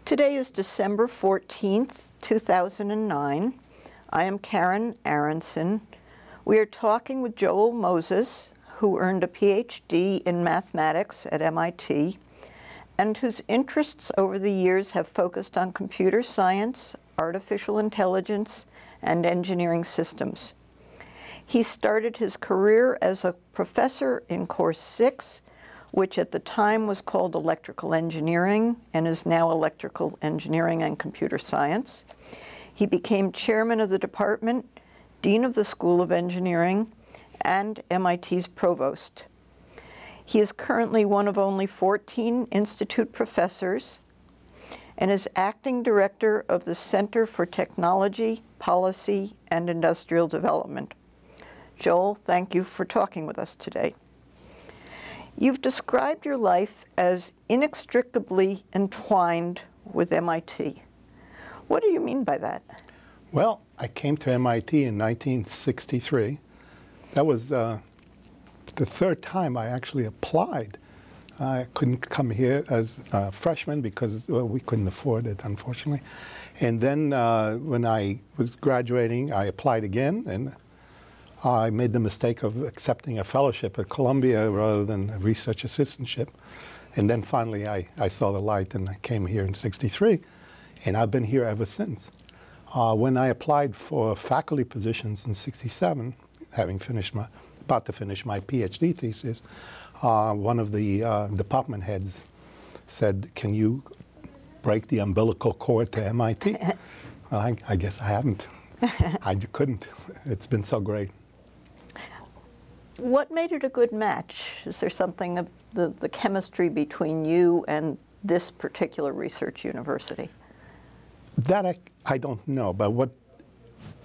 Today is December 14th, 2009. I am Karen Aronson. We are talking with Joel Moses, who earned a PhD in mathematics at MIT, and whose interests over the years have focused on computer science, artificial intelligence, and engineering systems. He started his career as a professor in Course 6, which at the time was called Electrical Engineering and is now Electrical Engineering and Computer Science. He became chairman of the department, dean of the School of Engineering, and MIT's provost. He is currently one of only 14 institute professors and is acting director of the Center for Technology, Policy, and Industrial Development. Joel, thank you for talking with us today. You've described your life as inextricably entwined with MIT. What do you mean by that? Well, I came to MIT in 1963. That was the third time I actually applied. I couldn't come here as a freshman because we couldn't afford it, unfortunately. And then when I was graduating, I applied again, and I made the mistake of accepting a fellowship at Columbia rather than a research assistantship. And then finally I saw the light and I came here in '63, and I've been here ever since. When I applied for faculty positions in '67, about to finish my PhD thesis, one of the department heads said, "Can you break the umbilical cord to MIT?" Well, I guess I haven't. I couldn't. It's been so great. What made it a good match? Is there something of the chemistry between you and this particular research university? That I don't know, but what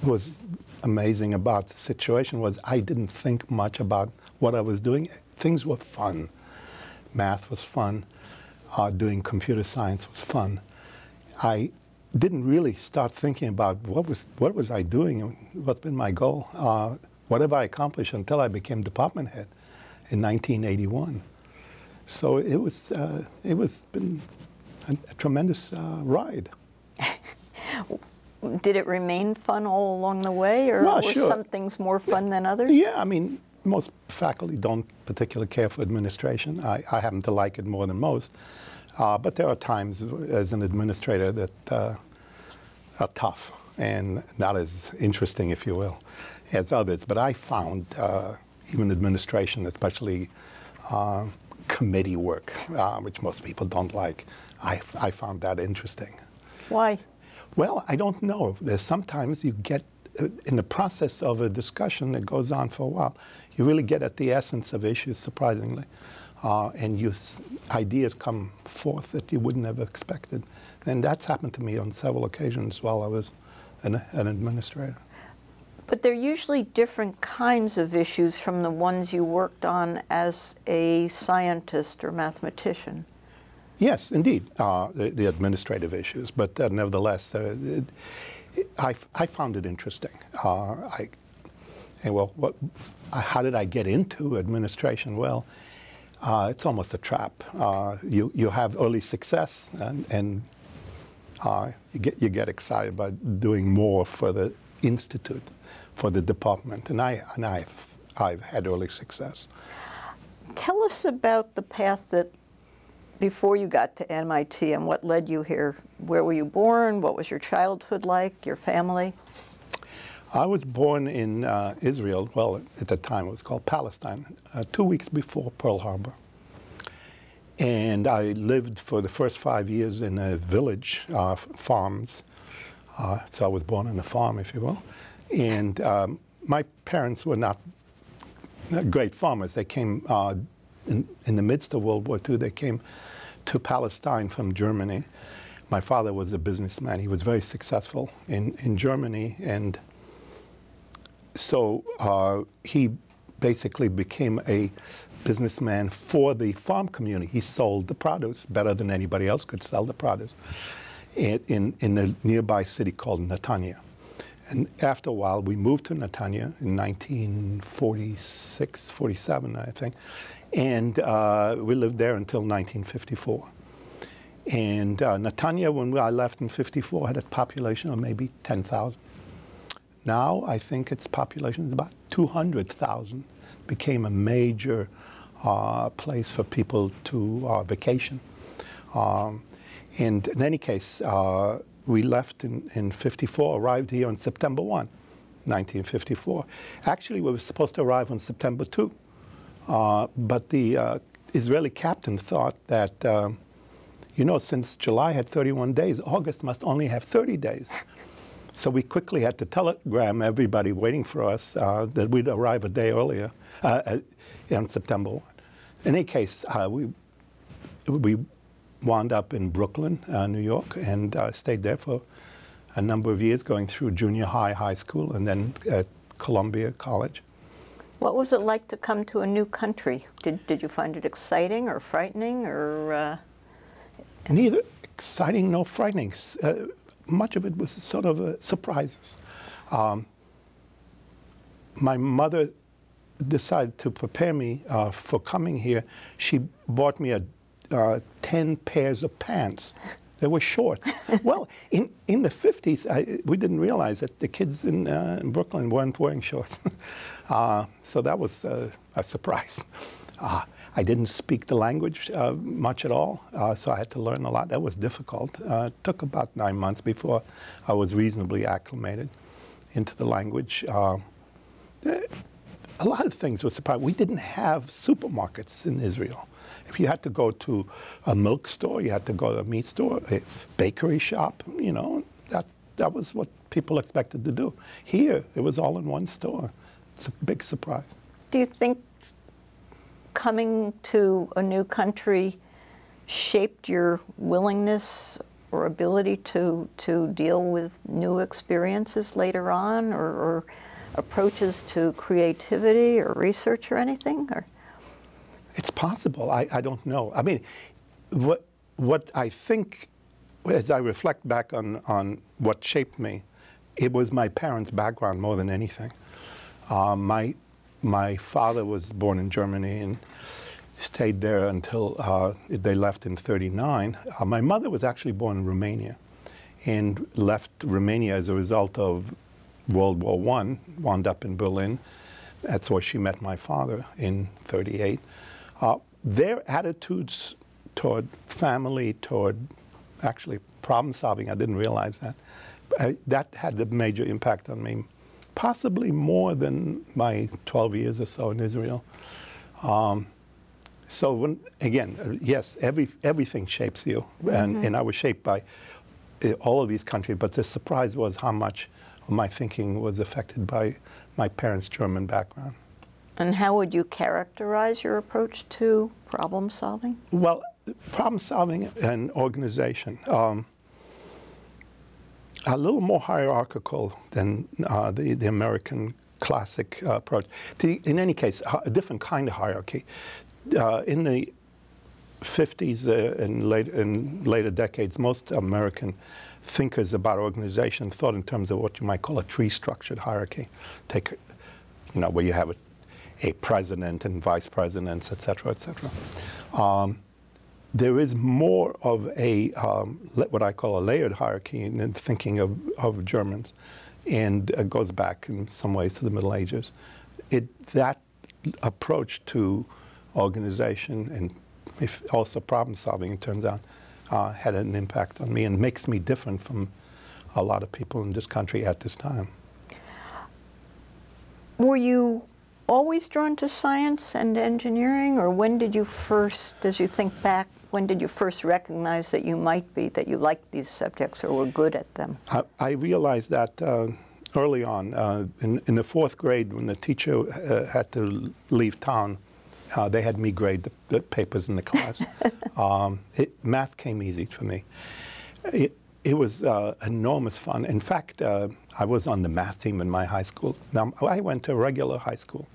was amazing about the situation was I didn't think much about what I was doing. Things were fun. Math was fun. Doing computer science was fun. I didn't really start thinking about what was I doing and what's been my goal. What have I accomplished until I became department head in 1981. So it was been a tremendous ride. Did it remain fun all along the way, or well, were sure. Some things more fun than others? Yeah, I mean, most faculty don't particularly care for administration. I happen to like it more than most. But there are times as an administrator that are tough and not as interesting, if you will, as others. But I found even administration, especially committee work, which most people don't like, I found that interesting. Why? Well, I don't know. There's sometimes you get, in the process of a discussion that goes on for a while, you really get at the essence of issues, surprisingly. And ideas come forth that you wouldn't have expected. And that's happened to me on several occasions while I was an administrator. But they're usually different kinds of issues from the ones you worked on as a scientist or mathematician. Yes, indeed, the administrative issues. But nevertheless, I found it interesting. How did I get into administration? Well, it's almost a trap. You have early success, and you get excited by doing more for the institute, for the department, and I've had early success. Tell us about the path that before you got to MIT and what led you here. Where were you born? What was your childhood like? Your family? I was born in Israel. Well, at the time it was called Palestine, 2 weeks before Pearl Harbor. And I lived for the first 5 years in a village, farms. So I was born on a farm, if you will. And my parents were not great farmers. They came in the midst of World War II. They came to Palestine from Germany. My father was a businessman. He was very successful in Germany. And so he basically became a businessman for the farm community. He sold the produce better than anybody else could sell the produce in a nearby city called Netanya. And after a while, we moved to Netanya in 1946, 47, I think. And we lived there until 1954. And Netanya, when I left in '54, had a population of maybe 10,000. Now I think its population is about 200,000. Became a major place for people to vacation. And in any case, we left in '54, arrived here on September 1, 1954. Actually, we were supposed to arrive on September 2, but the Israeli captain thought that, you know, since July had 31 days, August must only have 30 days. So we quickly had to telegram everybody waiting for us that we'd arrive a day earlier on September 1. In any case, we wound up in Brooklyn, New York, and stayed there for a number of years, going through junior high, high school, and then at Columbia College. What was it like to come to a new country? Did you find it exciting or frightening, or? Neither exciting nor frightening. Much of it was sort of surprises. My mother decided to prepare me for coming here. She bought me 10 pairs of pants. They were shorts. Well, in the 50s, we didn't realize that the kids in Brooklyn weren't wearing shorts. So that was a surprise. I didn't speak the language much at all, so I had to learn a lot. That was difficult. It took about 9 months before I was reasonably acclimated into the language. A lot of things were surprising. We didn't have supermarkets in Israel. If you had to go to a milk store, you had to go to a meat store, a bakery shop, you know, that was what people expected to do. Here, it was all in one store. It's a big surprise. Do you think coming to a new country shaped your willingness or ability to deal with new experiences later on, or approaches to creativity or research or anything? Or? It's possible. I don't know. I mean, what I think, as I reflect back on what shaped me, it was my parents' background more than anything. My father was born in Germany and stayed there until they left in '39. My mother was actually born in Romania and left Romania as a result of World War I, wound up in Berlin. That's where she met my father in '38. Their attitudes toward family, toward actually problem solving, I didn't realize that. That had a major impact on me, possibly more than my 12 years or so in Israel. So when, again, yes, everything shapes you, and I was shaped by all of these countries, but the surprise was how much of my thinking was affected by my parents' German background. And how would you characterize your approach to problem solving? Well, problem solving and organization. A little more hierarchical than the American classic approach. In any case, a different kind of hierarchy. In the 50s and later decades, most American thinkers about organization thought in terms of what you might call a tree-structured hierarchy. Take, you know, where you have a president and vice presidents, et cetera, et cetera. There is more of a, what I call a layered hierarchy in thinking of Germans, and it goes back in some ways to the Middle Ages. That approach to organization and also problem solving, it turns out, had an impact on me and makes me different from a lot of people in this country at this time. Were you always drawn to science and engineering, or when did you first, as you think back, when did you first recognize that you might be, that you liked these subjects or were good at them? I realized that early on. In the 4th grade, when the teacher had to leave town, they had me grade the papers in the class. Math came easy for me. It was enormous fun. In fact, I was on the math team in my high school. Now, I went to a regular high school.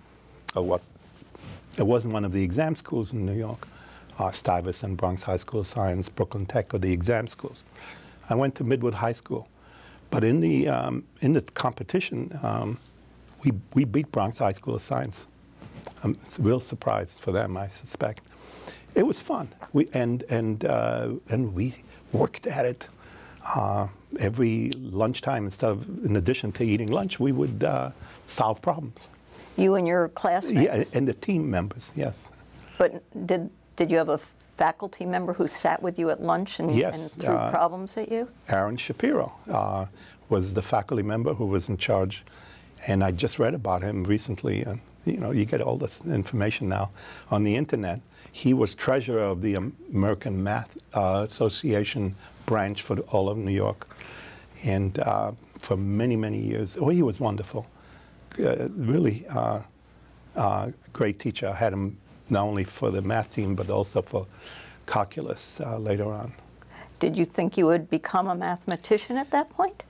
It wasn't one of the exam schools in New York. Stuyvesant, Bronx High School of Science, Brooklyn Tech, or the exam schools. I went to Midwood High School. But in the competition, we beat Bronx High School of Science. It's a real surprise for them, I suspect. It was fun. And we worked at it every lunchtime. In addition to eating lunch, we would solve problems. You and your classmates? Yeah, and the team members, yes. But did you have a faculty member who sat with you at lunch and, yes, and threw problems at you? Aaron Shapiro was the faculty member who was in charge, and I just read about him recently. You know, you get all this information now on the internet. He was treasurer of the American Math Association branch for all of New York, and for many, many years. Oh, he was wonderful. Really great teacher. I had him not only for the math team, but also for calculus later on. Did you think you would become a mathematician at that point?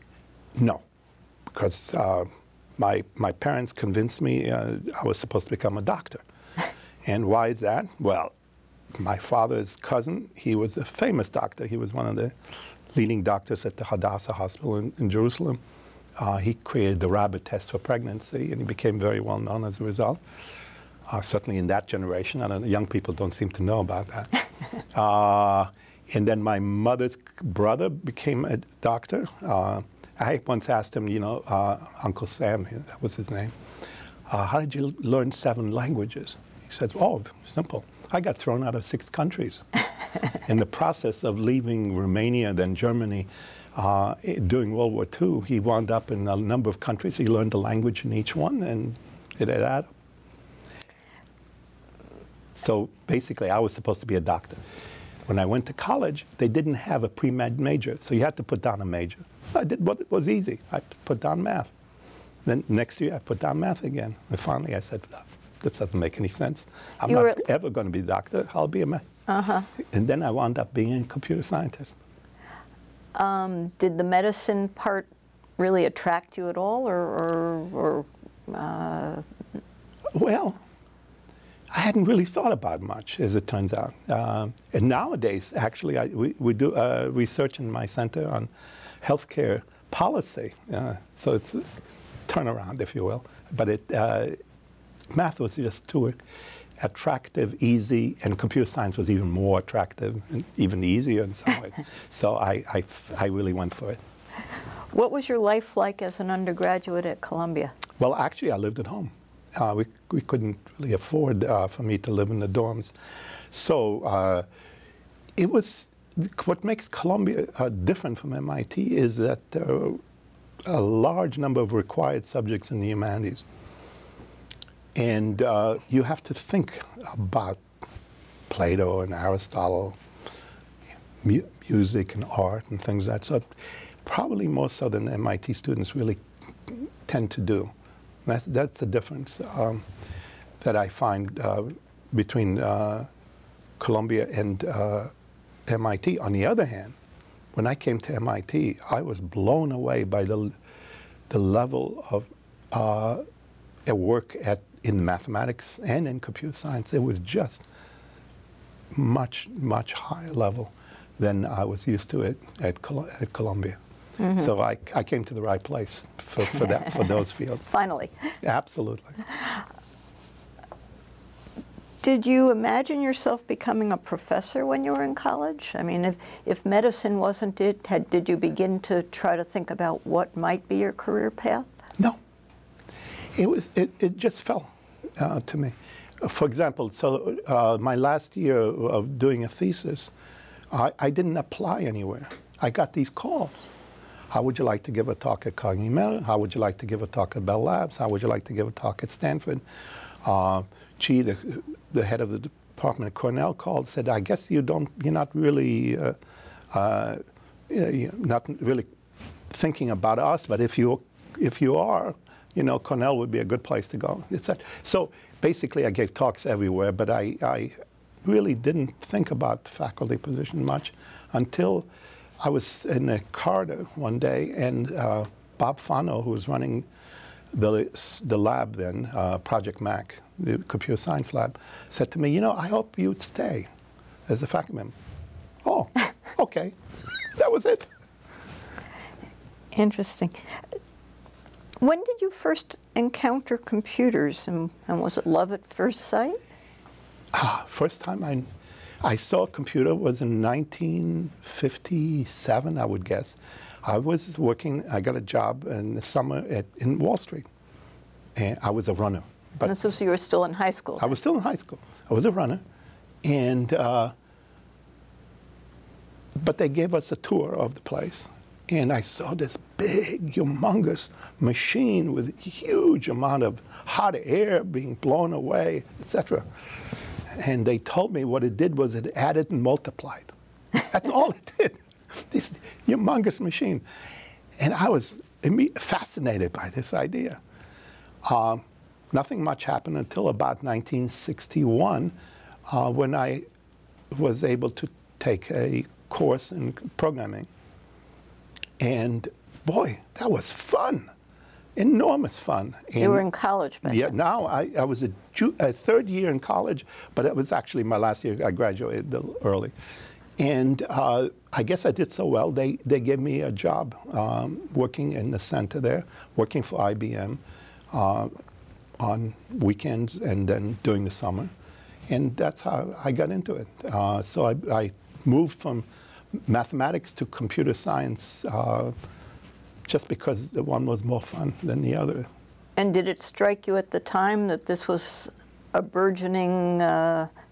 No, because my parents convinced me I was supposed to become a doctor. And why is that? Well, my father's cousin, he was a famous doctor. He was one of the leading doctors at the Hadassah Hospital in Jerusalem. He created the rabbit test for pregnancy, and he became very well known as a result. Certainly in that generation, and young people don't seem to know about that. And then my mother's brother became a doctor. I once asked him, you know, Uncle Sam, that was his name, how did you learn 7 languages? He said, oh, simple. I got thrown out of 6 countries. In the process of leaving Romania, then Germany, during World War II, he wound up in a number of countries. He learned a language in each one, and it added up. So basically, I was supposed to be a doctor. When I went to college, they didn't have a pre-med major, so you had to put down a major. I did what was easy. I put down math. Then next year, I put down math again. And finally, I said, this doesn't make any sense. I'm not ever going to be a doctor. I'll be a math. And then I wound up being a computer scientist. Did the medicine part really attract you at all, Well, I hadn't really thought about much, as it turns out. And nowadays, actually, we do research in my center on healthcare policy. So it's a turnaround, if you will. But math was just too attractive, easy, and computer science was even more attractive and even easier in some ways. So I really went for it. What was your life like as an undergraduate at Columbia? Well, actually, I lived at home. We couldn't really afford for me to live in the dorms. So it was, what makes Columbia different from MIT is that there are a large number of required subjects in the humanities. And you have to think about Plato and Aristotle, music and art and things like that. So probably more so than MIT students really tend to do. That's the difference that I find between Columbia and MIT. On the other hand, when I came to MIT, I was blown away by the level of work in mathematics and in computer science. It was just much, much higher level than I was used to at Columbia. Mm-hmm. So I came to the right place for those fields. Finally. Absolutely. Did you imagine yourself becoming a professor when you were in college? I mean, if medicine wasn't it, did you begin to try to think about what might be your career path? No. It just fell to me. For example, so my last year of doing a thesis, I didn't apply anywhere. I got these calls. How would you like to give a talk at Carnegie Mellon? How would you like to give a talk at Bell Labs? How would you like to give a talk at Stanford? Gee, the head of the department at Cornell called, said, I guess you're not really thinking about us, but if you are, you know, Cornell would be a good place to go. So basically, I gave talks everywhere, but I really didn't think about faculty position much until I was in a corridor one day, and Bob Fano, who was running the lab then, Project Mac, the computer science lab, said to me, you know, I hope you'd stay as a faculty member. Oh, okay. That was it. Interesting. When did you first encounter computers, and was it love at first sight? First time I saw a computer was in 1957, I would guess. I was working, I got a job in the summer in Wall Street, and I was a runner. But and so you were still in high school? I was still in high school. I was a runner, and but they gave us a tour of the place, and I saw this big, humongous machine with a huge amount of hot air being blown away, etc. And they told me what it did was it added and multiplied. That's all it did. This humongous machine. And I was fascinated by this idea. Nothing much happened until about 1961 when I was able to take a course in programming. And boy, that was fun. Enormous fun. You were in college back then? Yeah, now I was a third year in college, but it was actually my last year. I graduated a little early. And I guess I did so well, they gave me a job working in the center there, working for IBM on weekends and then during the summer. And that's how I got into it. So I moved from mathematics to computer science just because the one was more fun than the other. And did it strike you at the time that this was a burgeoning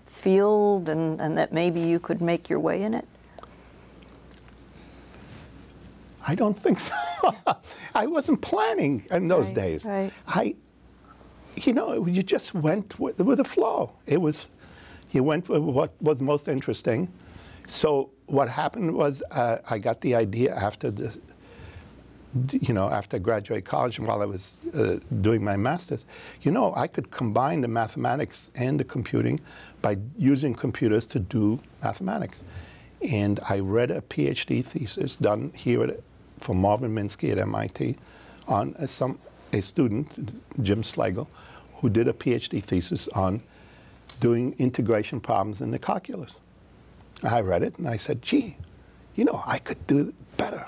field and that maybe you could make your way in it? I don't think so. I wasn't planning in those days. Right. You just went with the flow. You went with what was most interesting. So what happened was I got the idea after after I graduated college and while I was doing my master's, I could combine the mathematics and the computing by using computers to do mathematics. And I read a PhD thesis done here for Marvin Minsky at MIT on a student, Jim Slagle, who did a PhD thesis on doing integration problems in the calculus. I read it and I said, gee, I could do better.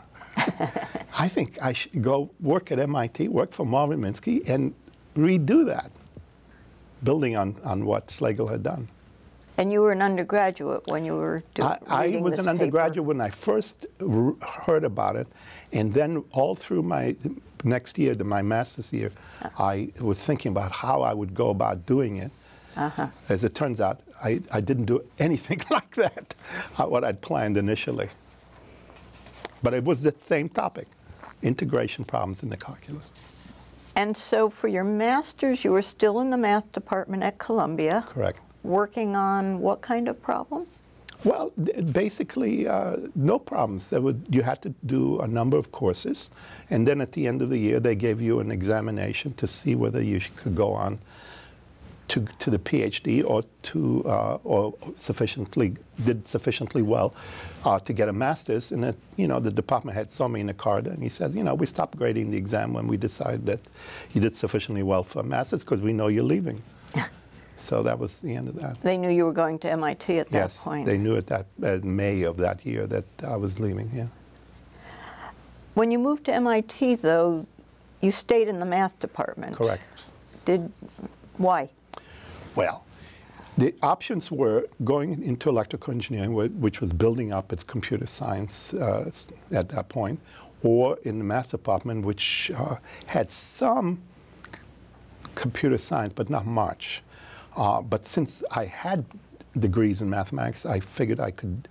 I think I should go work at MIT, work for Marvin Minsky, and redo that, building on what Slagle had done. And you were an undergraduate when you were reading this paper? I was an undergraduate when I first heard about it, and then all through my next year, my master's year, I was thinking about how I would go about doing it. As it turns out, I didn't do anything like that, what I'd planned initially. But it was the same topic, integration problems in the calculus. And so for your master's, you were still in the math department at Columbia. Correct. Working on what kind of problem? Well, basically, no problems. You had to do a number of courses, and then at the end of the year, they gave you an examination to see whether you could go on to the PhD or did sufficiently well to get a master's. And the department had saw me in the corridor, and he says, we stopped grading the exam when we decided that you did sufficiently well for a master's because we know you're leaving. So that was the end of that. They knew you were going to MIT at that point. Yes, they knew at May of that year that I was leaving, yeah. When you moved to MIT, though, you stayed in the math department. Correct. Why? Well, the options were going into electrical engineering, which was building up its computer science at that point, or in the math department, which had some computer science, but not much. But since I had degrees in mathematics, I figured I could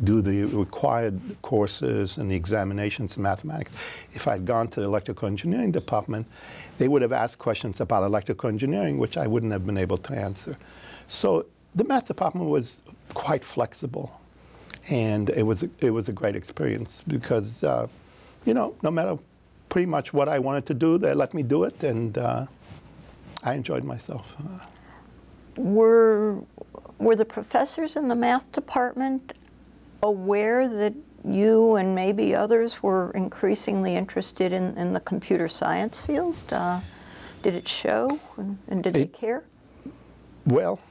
do the required courses and the examinations in mathematics. If I'd gone to the electrical engineering department, they would have asked questions about electrical engineering, which I wouldn't have been able to answer. So the math department was quite flexible, and it was a great experience because, no matter pretty much what I wanted to do, they let me do it, and I enjoyed myself. Were the professors in the math department aware that you and maybe others were increasingly interested in the computer science field? Did it show, and did they care? Well,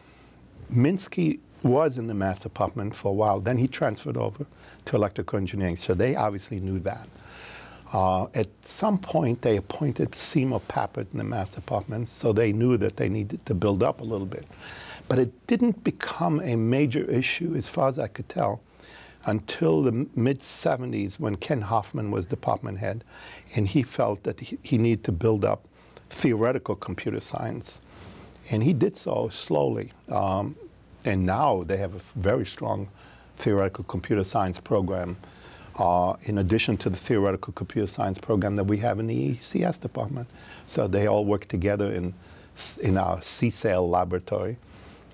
Minsky was in the math department for a while. Then he transferred over to electrical engineering, so they obviously knew that. At some point, they appointed Seymour Papert in the math department, so they knew that they needed to build up a little bit. But it didn't become a major issue, as far as I could tell, until the mid-'70s when Ken Hoffman was department head, and he felt that he needed to build up theoretical computer science. And he did so slowly. And now they have a very strong theoretical computer science program, in addition to the theoretical computer science program that we have in the ECS department. So they all work together in our CSAIL laboratory,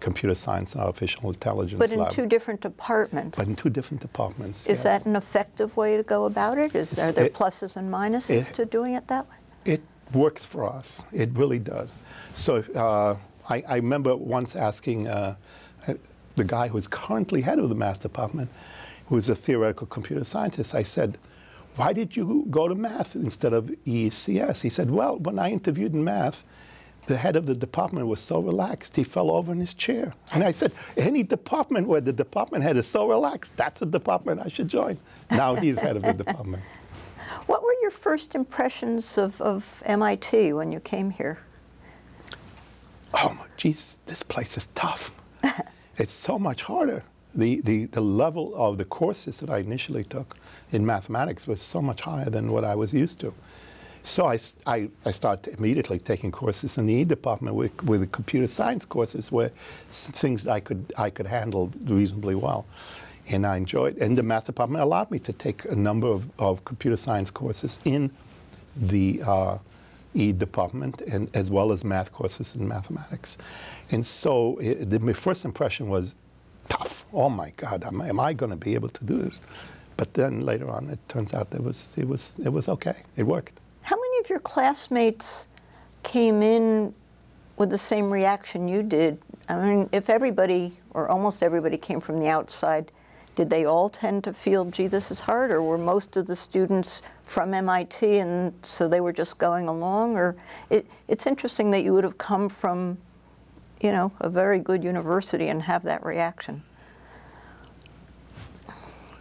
Computer Science and Artificial Intelligence But in lab. two different departments. But in two different departments, Is that an effective way to go about it? Are there pluses and minuses to doing it that way? It works for us. It really does. So I remember once asking the guy who's currently head of the math department, who's a theoretical computer scientist, I said, why did you go to math instead of ECS? He said, well, when I interviewed in math, the head of the department was so relaxed, he fell over in his chair. And I said, any department where the department head is so relaxed, that's the department I should join. Now he's head of the department. What were your first impressions of MIT when you came here? Oh, geez, this place is tough. It's so much harder. The level of the courses that I initially took in mathematics was so much higher than what I was used to. So I started immediately taking courses in the E department with the computer science courses, where things I could handle reasonably well. And I enjoyed, and the math department allowed me to take a number of computer science courses in the E department, and as well as math courses in mathematics. And so my first impression was tough. Oh my God, am I going to be able to do this? But then later on, it turns out it was okay. It worked. How many of your classmates came in with the same reaction you did? I mean, if everybody, or almost everybody, came from the outside, did they all tend to feel, gee, this is hard, or were most of the students from MIT and so they were just going along? Or it's interesting that you would have come from, you know, a very good university and have that reaction.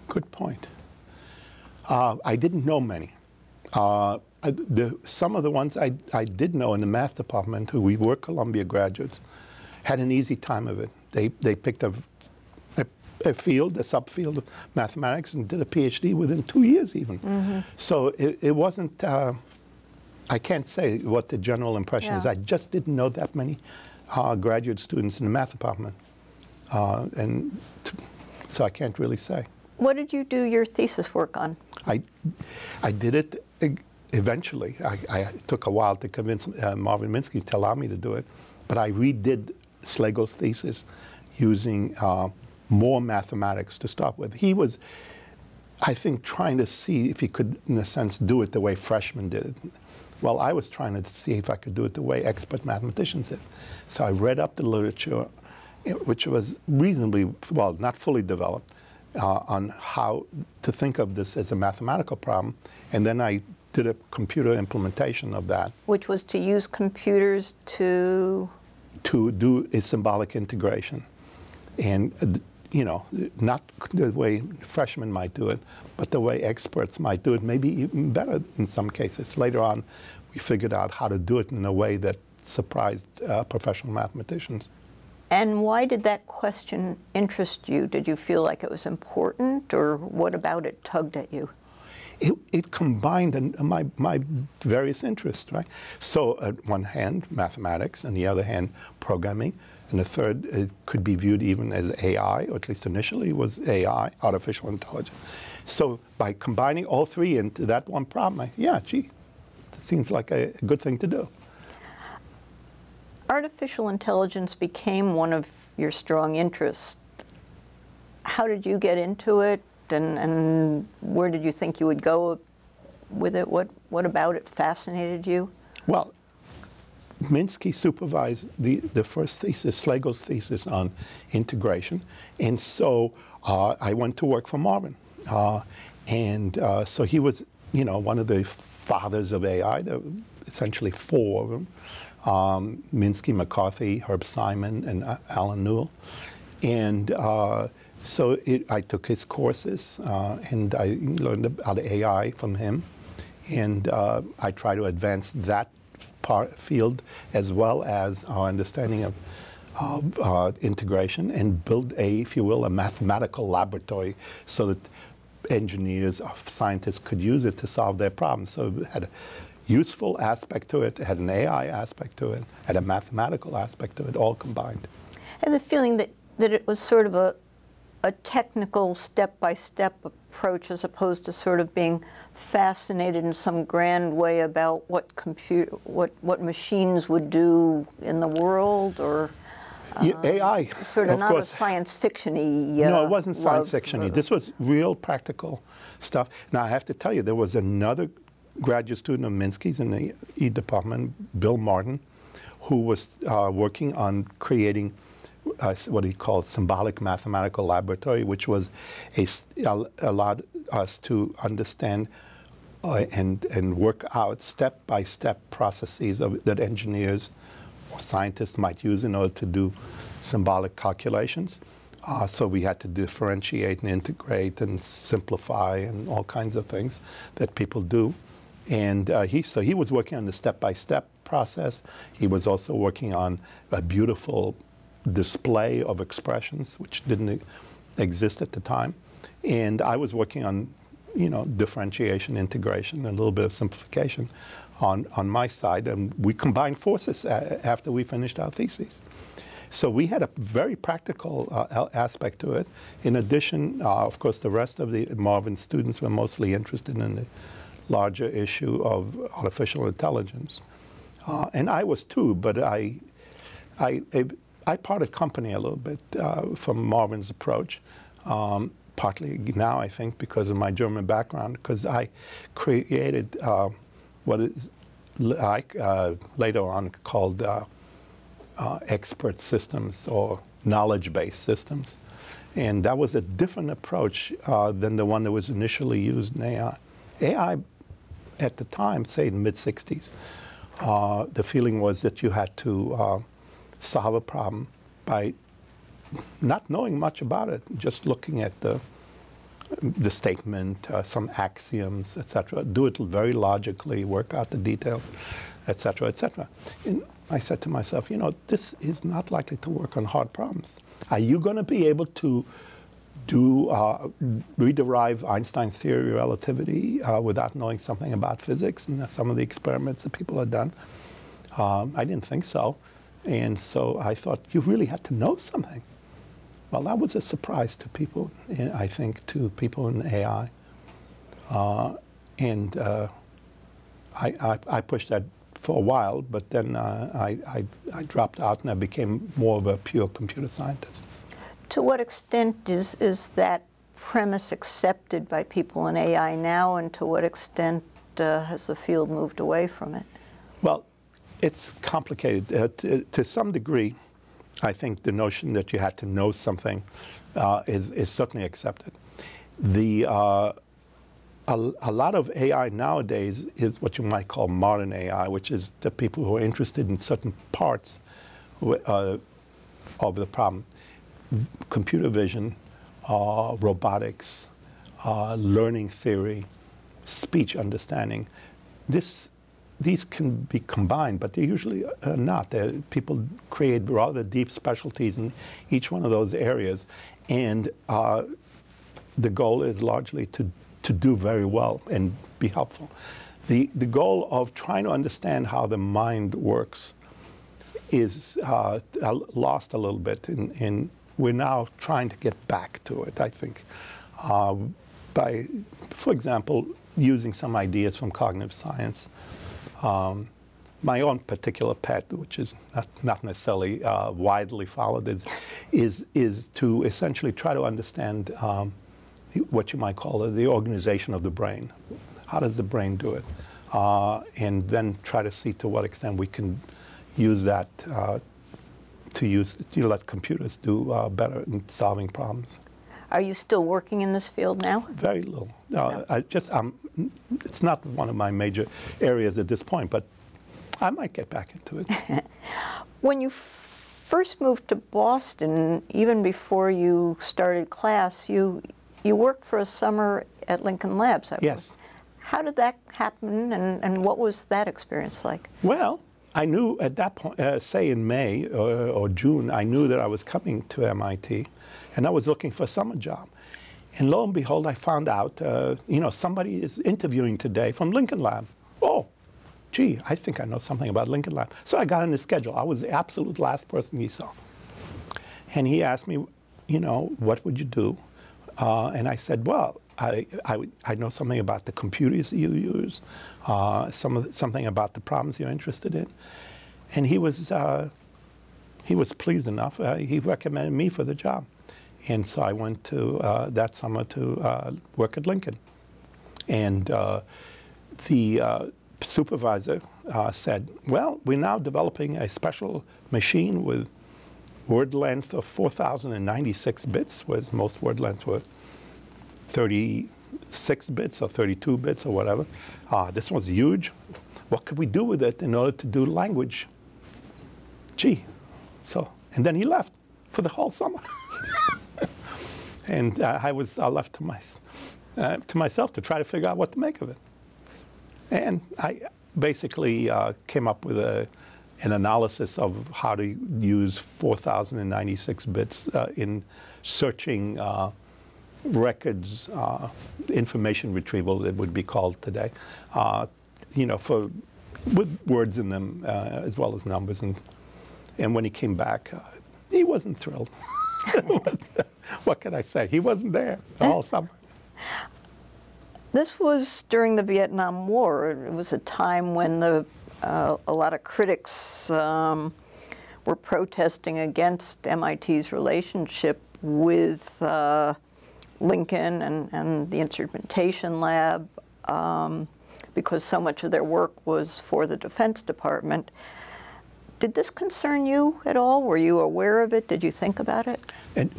Good point. I didn't know many. Some of the ones I did know in the math department, who we were Columbia graduates, had an easy time of it. They picked a field, a subfield of mathematics, and did a PhD within 2 years even. Mm-hmm. So it wasn't, I can't say what the general impression is. I just didn't know that many graduate students in the math department. So I can't really say. What did you do your thesis work on? I did it eventually. I took a while to convince Marvin Minsky to allow me to do it, but I redid Slago's thesis using more mathematics to start with. He was, I think, trying to see if he could, in a sense, do it the way freshmen did it. Well, I was trying to see if I could do it the way expert mathematicians did. So I read up the literature, which was reasonably, well, not fully developed, on how to think of this as a mathematical problem, and then I did a computer implementation of that. Which was to use computers to do a symbolic integration. And, you know, not the way freshmen might do it, but the way experts might do it, maybe even better in some cases. Later on, we figured out how to do it in a way that surprised professional mathematicians. And why did that question interest you? Did you feel like it was important, or what about it tugged at you? It combined my various interests, right? So at one hand, mathematics, and the other hand, programming, and the third, it could be viewed even as AI, or at least initially was AI, artificial intelligence. So by combining all three into that one problem, yeah, gee, that seems like a good thing to do. Artificial intelligence became one of your strong interests. How did you get into it, and where did you think you would go with it? What about it fascinated you? Well, Minsky supervised the first thesis, Slago's thesis on integration, and so I went to work for Marvin. So he was, you know, one of the fathers of AI. There were essentially four of them. Minsky, McCarthy, Herb Simon, and Alan Newell. And so I took his courses, and I learned about AI from him. And I try to advance that field as well as our understanding integration and build if you will, a mathematical laboratory so that engineers or scientists could use it to solve their problems. So it had a useful aspect to it, it had an AI aspect to it, had a mathematical aspect to it, all combined. And the feeling that it was sort of a technical step-by-step approach as opposed to sort of being fascinated in some grand way about what machines would do in the world, or AI, sort of not course, a science fiction-y no, it wasn't science fiction-y. This was real practical stuff. Now, I have to tell you, there was another graduate student of Minsky's in the E department, Bill Martin, who was working on creating what he called symbolic mathematical laboratory, which was allowed us to understand and work out step-by-step processes that engineers or scientists might use in order to do symbolic calculations. So we had to differentiate and integrate and simplify and all kinds of things that people do. And so he was working on the step-by-step process. He was also working on a beautiful display of expressions, which didn't exist at the time. And I was working on, differentiation, integration, and a little bit of simplification on my side. And we combined forces after we finished our theses. So we had a very practical aspect to it. In addition, of course, the rest of the Marvin students were mostly interested in the larger issue of artificial intelligence. And I was too, but I parted company a little bit from Marvin's approach, partly now I think because of my German background, because I created what is later on called expert systems or knowledge-based systems. And that was a different approach than the one that was initially used in AI. AI at the time, say in the mid-60s, the feeling was that you had to solve a problem by not knowing much about it, just looking at the statement, some axioms, etc. Do it very logically, work out the details, etc., etc. And I said to myself, this is not likely to work on hard problems. Are you going to be able to rederive Einstein's theory of relativity without knowing something about physics and some of the experiments that people had done? I didn't think so. And so I thought, you really had to know something. Well, that was a surprise to people, I think, to people in AI. I pushed that for a while, but then I dropped out and I became more of a pure computer scientist. To what extent is that premise accepted by people in AI now, and to what extent has the field moved away from it? Well, it's complicated. To some degree, I think the notion that you had to know something is certainly accepted. A lot of AI nowadays is what you might call modern AI, which is the people who are interested in certain parts of the problem. Computer vision, robotics, learning theory, speech understanding. These can be combined, but they usually are not. People create rather deep specialties in each one of those areas, and the goal is largely to do very well and be helpful. The goal of trying to understand how the mind works is lost a little bit, and we're now trying to get back to it, I think, by, for example, using some ideas from cognitive science. My own particular pet, which is not necessarily widely followed, is to essentially try to understand what you might call the organization of the brain. How does the brain do it? And then try to see to what extent we can use that to let computers do better in solving problems. Are you still working in this field now? Very little. No. It's not one of my major areas at this point, but I might get back into it. When you first moved to Boston, even before you started class, you worked for a summer at Lincoln Labs. Yes. How did that happen, and what was that experience like? Well, I knew at that point, say in May or June, I knew that I was coming to MIT, and I was looking for a summer job. And lo and behold, I found out, somebody is interviewing today from Lincoln Lab. Oh, gee, I think I know something about Lincoln Lab. So I got on his schedule. I was the absolute last person he saw. And he asked me, what would you do? And I said, well, I know something about the computers you use, something about the problems you're interested in. And he was pleased enough. He recommended me for the job. And so I went to that summer to work at Lincoln. And the supervisor said, well, we're now developing a special machine with word length of 4,096 bits, whereas most word lengths were 36 bits or 32 bits or whatever. This one's huge. What could we do with it in order to do language? Gee. And then he left for the whole summer. And I was left to myself to try to figure out what to make of it. And I basically came up with an analysis of how to use 4,096 bits in searching records, information retrieval, it would be called today, with words in them as well as numbers. And when he came back, he wasn't thrilled. What can I say? He wasn't there all summer. This was during the Vietnam War. It was a time when a lot of critics were protesting against MIT's relationship with Lincoln and the instrumentation lab because so much of their work was for the Defense Department. Did this concern you at all? Were you aware of it? Did you think about it? And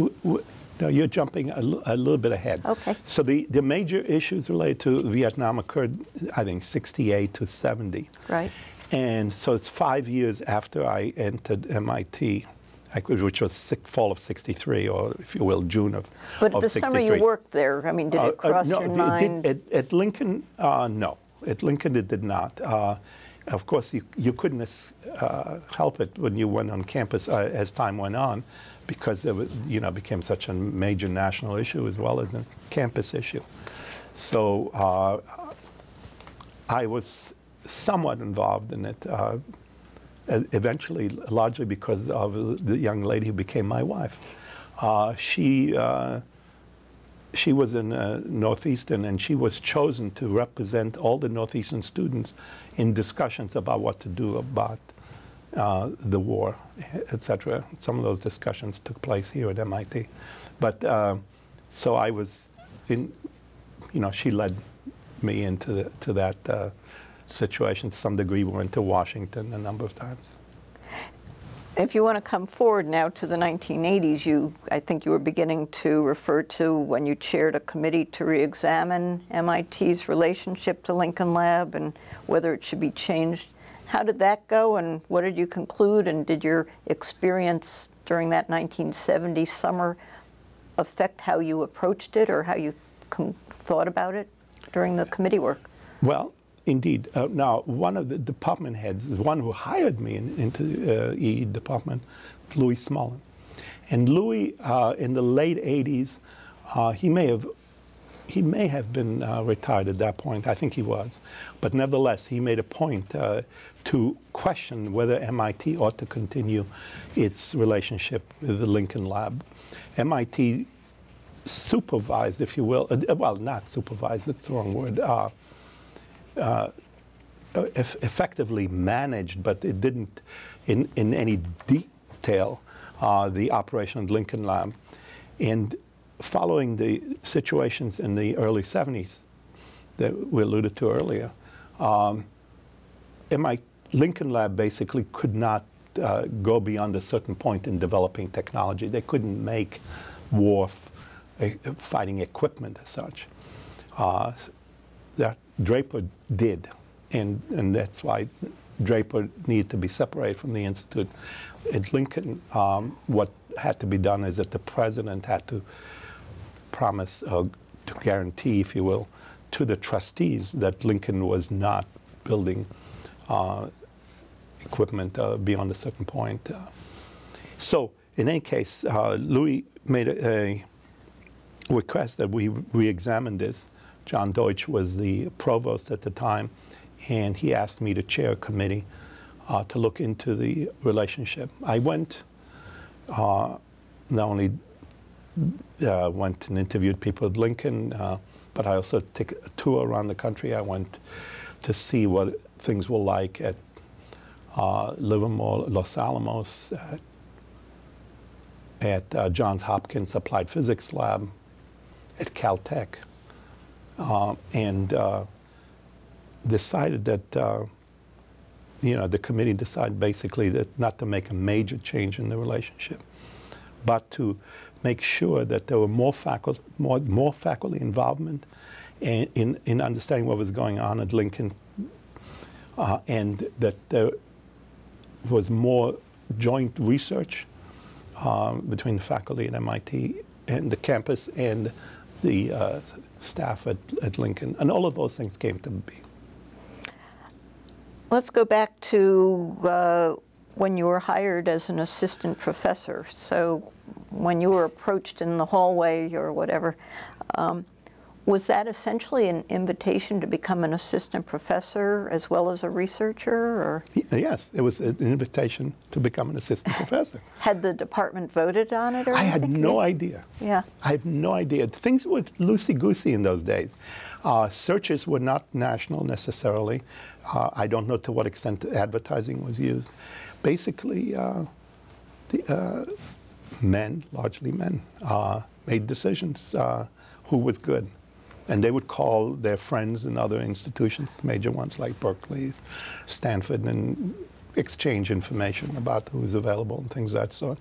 no, you're jumping a little bit ahead. Okay. So the major issues related to Vietnam occurred, I think, 68 to 70. Right. And so it's 5 years after I entered MIT, which was fall of 63, or if you will, June of 63. But the summer you worked there, I mean, did it cross your mind? At Lincoln, no. At Lincoln, it did not. Of course, you couldn't help it when you went on campus as time went on, because it was, became such a major national issue as well as a campus issue. So I was somewhat involved in it, eventually largely because of the young lady who became my wife. She was in Northeastern, and she was chosen to represent all the Northeastern students in discussions about what to do about the war, etc. Some of those discussions took place here at MIT. But so I was in, she led me into that situation to some degree. We went to Washington a number of times. If you want to come forward now to the 1980s, I think you were beginning to refer to when you chaired a committee to re-examine MIT's relationship to Lincoln Lab and whether it should be changed. How did that go, and what did you conclude, and did your experience during that 1970 summer affect how you approached it or how you thought about it during the committee work? Well, indeed. Now, one of the department heads, the one who hired me into the EE department, Louis Smolin. And Louis, in the late 80s, he may have been retired at that point. I think he was. But nevertheless, he made a point to question whether MIT ought to continue its relationship with the Lincoln Lab. MIT supervised, if you will, well, not supervised, that's the wrong word, effectively managed, but it didn't in any detail, the operation of Lincoln Lab. And following the situations in the early 70s that we alluded to earlier, Lincoln Lab basically could not go beyond a certain point in developing technology. They couldn't make war fighting equipment as such. That Draper did, and that's why Draper needed to be separated from the Institute. At Lincoln, what had to be done is that the president had to promise, to guarantee, if you will, to the trustees that Lincoln was not building equipment beyond a certain point. So in any case, Louis made a request that we re-examine this. John Deutsch was the provost at the time, and he asked me to chair a committee to look into the relationship. I went, not only went and interviewed people at Lincoln, but I also took a tour around the country. I went to see what things were like at Livermore, Los Alamos, at Johns Hopkins Applied Physics Lab, at Caltech, and decided that, the committee decided basically that not to make a major change in the relationship, but to make sure that there were more faculty involvement in understanding what was going on at Lincoln, and that there was more joint research between the faculty at MIT and the campus and the staff at Lincoln. And all of those things came to be. Let's go back to when you were hired as an assistant professor. So when you were approached in the hallway or whatever, was that essentially an invitation to become an assistant professor as well as a researcher? Or? Yes, it was an invitation to become an assistant professor. Had the department voted on it or I anything? had no idea. Yeah. I had no idea. Things were loosey-goosey in those days. Searches were not national necessarily. I don't know to what extent advertising was used. Basically, men, largely men, made decisions who was good. And they would call their friends in other institutions, major ones like Berkeley, Stanford, and exchange information about who's available and things of that sort.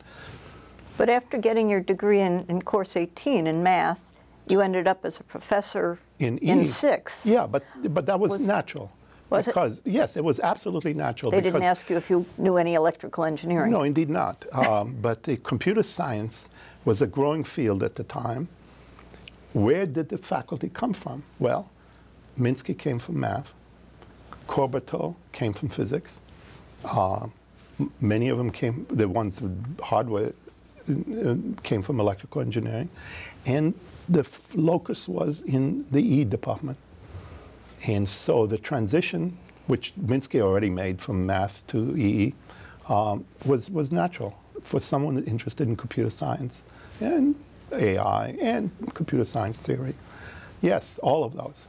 But after getting your degree in Course 18 in math, you ended up as a professor in 6. Yeah, but that was natural. Was because, it? Yes, it was absolutely natural. They didn't ask you if you knew any electrical engineering? No, indeed not. But the computer science was a growing field at the time. Where did the faculty come from? Well, Minsky came from math. Corbateau came from physics. Many of them came, the ones with hardware, came from electrical engineering. And the locus was in the E department. And so the transition, which Minsky already made from math to EE, was natural for someone interested in computer science and AI and computer science theory. Yes, all of those.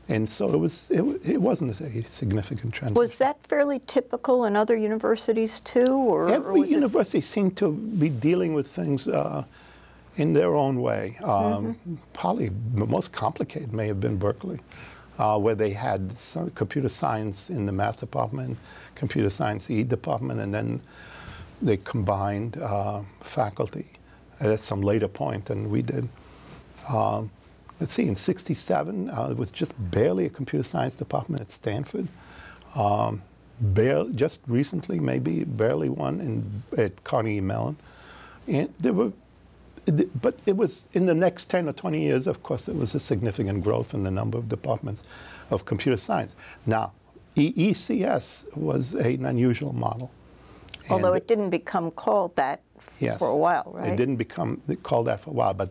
And so it wasn't a significant transition. Was that fairly typical in other universities too? Or Every was university seemed to be dealing with things in their own way. Probably the most complicated may have been Berkeley, where they had some computer science in the math department, computer science E department, and then they combined faculty at some later point than we did. Let's see, in '67, it was just barely a computer science department at Stanford. Just recently, maybe barely one at Carnegie Mellon. And there were, but it was in the next 10 or 20 years, of course, there was a significant growth in the number of departments of computer science. Now, ECS was an unusual model. Although it didn't become called that for a while, right? It didn't become called that for a while, but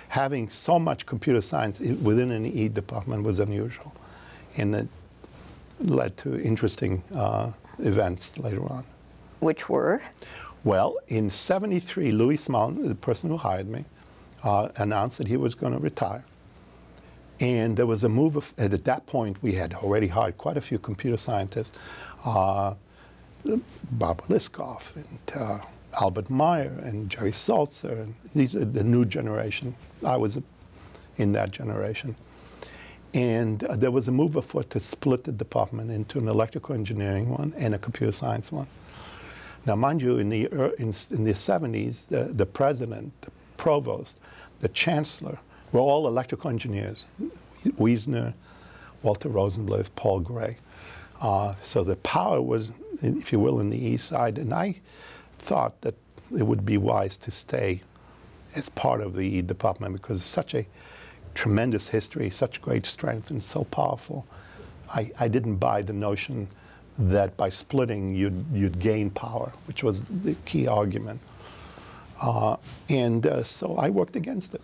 having so much computer science within an E department was unusual, and it led to interesting events later on. Which were? Well, in '73, Louis Smallman, the person who hired me, announced that he was going to retire. And there was a move, at that point, we had already hired quite a few computer scientists, Barbara Liskov and Albert Meyer and Jerry Saltzer. And these are the new generation. I was in that generation. And there was a move afoot to split the department into an electrical engineering one and a computer science one. Now, mind you, in the 70s, the president, the provost, the chancellor were all electrical engineers. Wiesner, Walter Rosenbluth, Paul Gray. So the power was, if you will, in the East Side. And I thought that it would be wise to stay as part of the E department because it's such a tremendous history, such great strength, and so powerful. I didn't buy the notion that by splitting you'd gain power, which was the key argument. So I worked against it.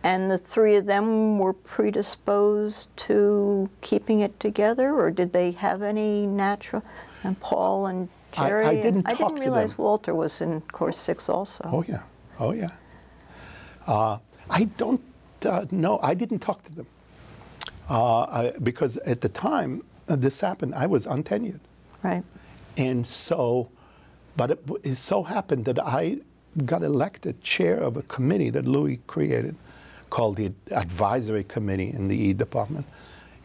And the three of them were predisposed to keeping it together, or did they have any natural? And Paul and Jerry? I didn't talk to them. I didn't realize Walter was in Course 6 also. Oh, yeah. Oh, yeah. I don't know. I didn't talk to them. Because at the time this happened, I was untenured. Right. And so, but it so happened that I got elected chair of a committee that Louis created called the Advisory Committee in the E Department.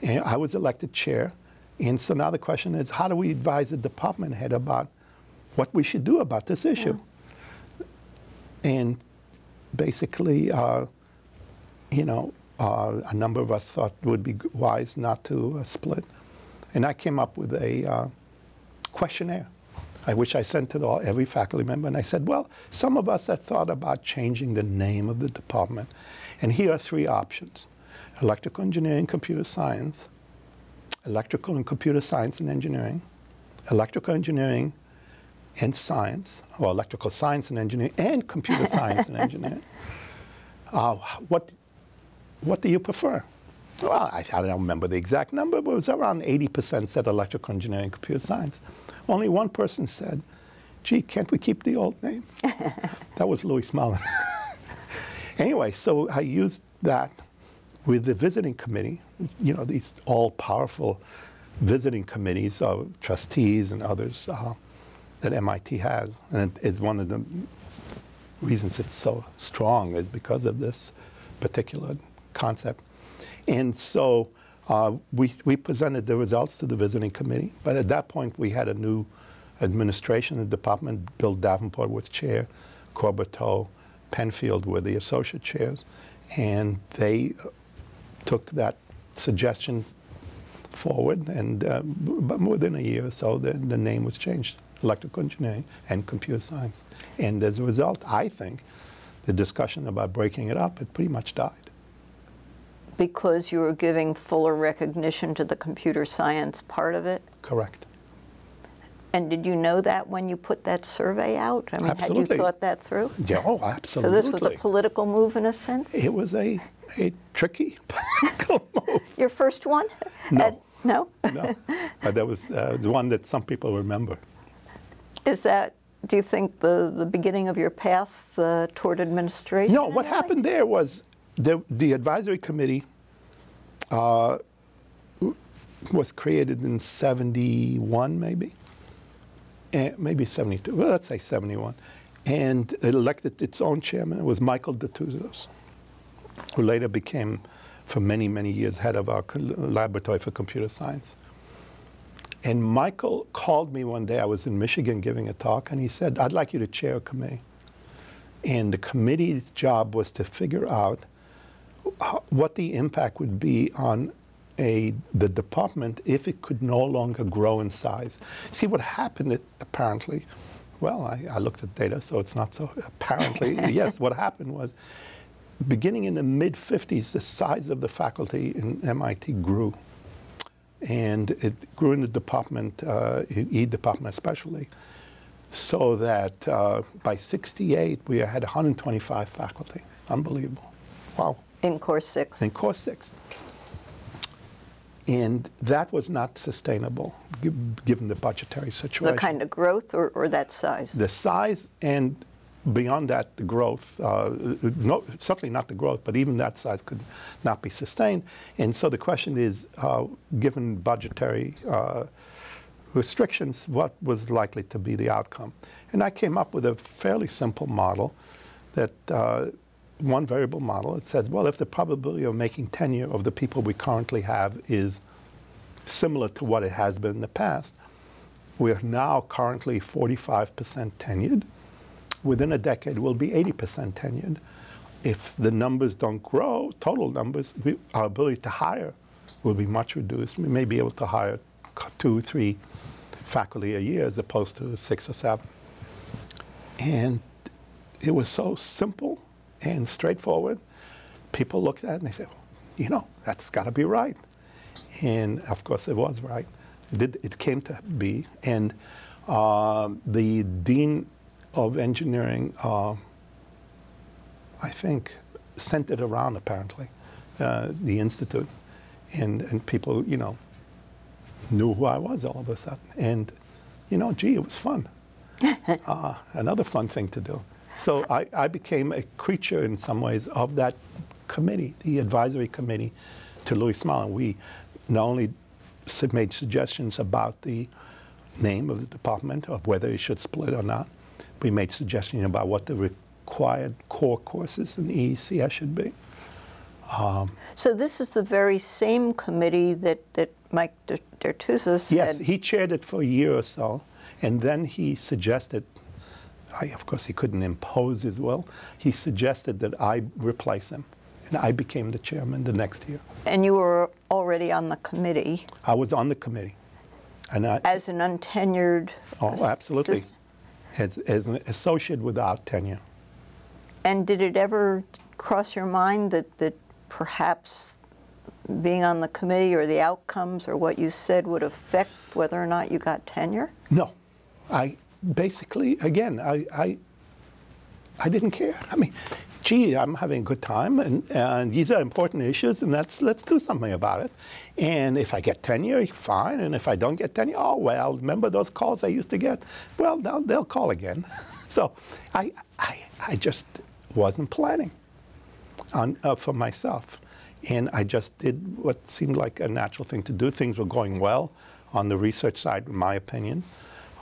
And I was elected chair. And so now the question is, how do we advise the department head about what we should do about this issue? Yeah. And basically, a number of us thought it would be wise not to split. And I came up with a questionnaire, which I sent to every faculty member. And I said, well, some of us have thought about changing the name of the department. And here are three options: electrical engineering, computer science, electrical and computer science and engineering, electrical engineering and science, or electrical science and engineering, and computer science and engineering. What do you prefer? Well, I don't remember the exact number, but it was around 80% said electrical engineering and computer science. Only one person said, gee, can't we keep the old name? That was Louis Smolin. Anyway, so I used that with the visiting committee, these all-powerful visiting committees of trustees and others that MIT has. And it's one of the reasons it's so strong is because of this particular concept. And so we presented the results to the visiting committee. But at that point, we had a new administration in the department. Bill Davenport was chair, Corbateau, Penfield were the associate chairs. And they took that suggestion forward. And but within a year or so, the name was changed, electrical engineering and computer science. And as a result, I think the discussion about breaking it up had pretty much died. Because you were giving fuller recognition to the computer science part of it? Correct. And did you know that when you put that survey out? I mean, Absolutely. Had you thought that through? Yeah, oh, absolutely. So this was a political move in a sense? It was a tricky political move. Your first one? No. No? No. That was the one that some people remember. Is that, do you think, the beginning of your path toward administration? No, what happened there was the advisory committee was created in 71, maybe. Maybe 72, well, let's say 71. And it elected its own chairman. It was Michael DeTuzos, who later became, for many, many years, head of our laboratory for computer science. And Michael called me one day. I was in Michigan giving a talk, and he said, I'd like you to chair a committee. And the committee's job was to figure out what the impact would be on the department if it could no longer grow in size. See, what happened apparently, well, I looked at data, so it's not so apparently. Yes, what happened was, beginning in the mid-50s, the size of the faculty in MIT grew. And it grew in the department, E department especially, so that by 68, we had 125 faculty. Unbelievable. Wow. In Course 6? In Course 6. And that was not sustainable, given the budgetary situation. The kind of growth or that size? The size, and beyond that, the growth. No, certainly not the growth, but even that size could not be sustained. And so the question is, given budgetary restrictions, what was likely to be the outcome? And I came up with a fairly simple model that one variable model. It says, well, if the probability of making tenure of the people we currently have is similar to what it has been in the past, we're now currently 45% tenured. Within a decade, we'll be 80% tenured. If the numbers don't grow, total numbers, our ability to hire will be much reduced. We may be able to hire 2 or 3 faculty a year as opposed to 6 or 7. And it was so simple and straightforward. People looked at it and they said, well, that's got to be right. And of course it was right. It came to be, and the dean of engineering, I think, sent it around apparently, the institute, and people, you know, knew who I was all of a sudden, and you know, gee, it was fun. Another fun thing to do. So I became a creature in some ways of that committee, the advisory committee to Louis Smolin. We not only made suggestions about the name of the department, of whether it should split or not, we made suggestions about what the required core courses in EECS should be. So this is the very same committee that Mike Dertuzzo said. Yes, he chaired it for a year or so, and then he suggested, of course he couldn't impose his will, he suggested that I replace him, and I became the chairman the next year. And you were already on the committee? I was on the committee. And as an untenured Oh, absolutely. As an associate without tenure. And did it ever cross your mind that perhaps being on the committee or the outcomes or what you said would affect whether or not you got tenure? No. I basically, again, I didn't care. I mean, gee, I'm having a good time, and these are important issues, and let's do something about it. And if I get tenure, fine. And if I don't get tenure, oh, well, remember those calls I used to get? Well, they'll call again. So I just wasn't planning for myself. And I just did what seemed like a natural thing to do. Things were going well on the research side, in my opinion.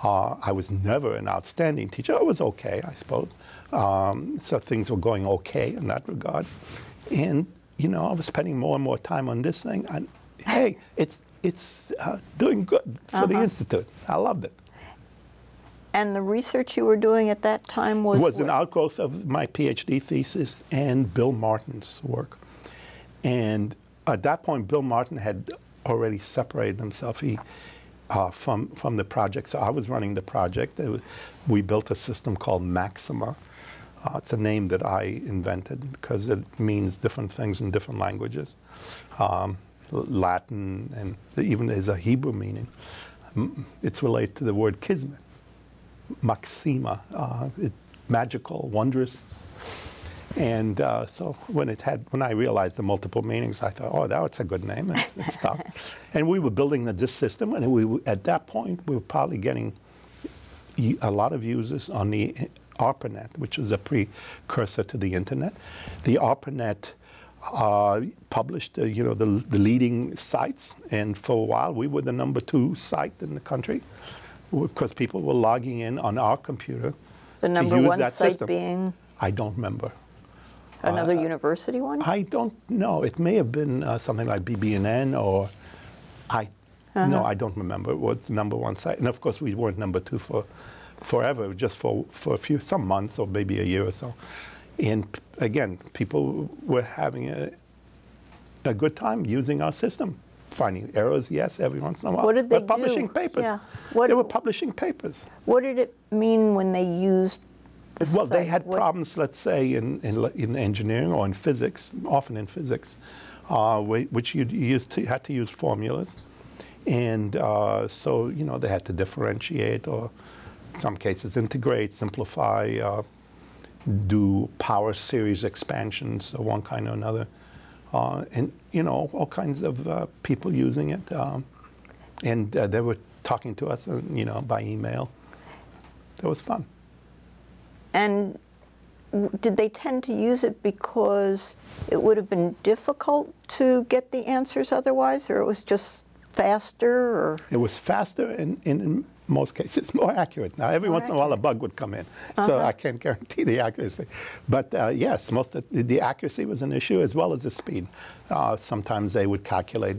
I was never an outstanding teacher. I was okay, I suppose. So things were going okay in that regard. And, you know, I was spending more and more time on this thing. And, hey, it's doing good for the Institute. I loved it. And the research you were doing at that time was? Was an outgrowth of my PhD thesis and Bill Martin's work. And at that point, Bill Martin had already separated himself from the project. So I was running the project. We built a system called Maxima. It's a name that I invented because it means different things in different languages. Latin, and even there's a Hebrew meaning. It's related to the word kismet. Maxima, magical, wondrous. And so when I realized the multiple meanings, I thought, oh, that's a good name, and it stopped. And we were building this system, and at that point, we were probably getting a lot of users on the ARPANET, which was a precursor to the internet. The ARPANET published, the leading sites, and for a while, we were the #2 site in the country, because people were logging in on our computer. The #1 site being? I don't remember. Another university one? I don't know. It may have been something like BBNN or no, I don't remember. It was the #1 site. And of course, we weren't #2 for forever, just for some months or maybe a year or so. And again, people were having a good time using our system. Finding errors, yes, every once in a while. What did they do? Publishing papers. Yeah. They were publishing papers. What did it mean when they used the Well, site? they had problems, let's say, in engineering or in physics, often in physics, which you had to use formulas. And so, they had to differentiate or, in some cases, integrate, simplify, do power series expansions of one kind or another. And, all kinds of people using it. And they were talking to us, by email. That was fun. And did they tend to use it because it would have been difficult to get the answers otherwise, or it was just faster? Or? It was faster and in most cases more accurate. Now, every once in a while a bug would come in, so I can't guarantee the accuracy. But yes, most of the accuracy was an issue as well as the speed. Sometimes they would calculate,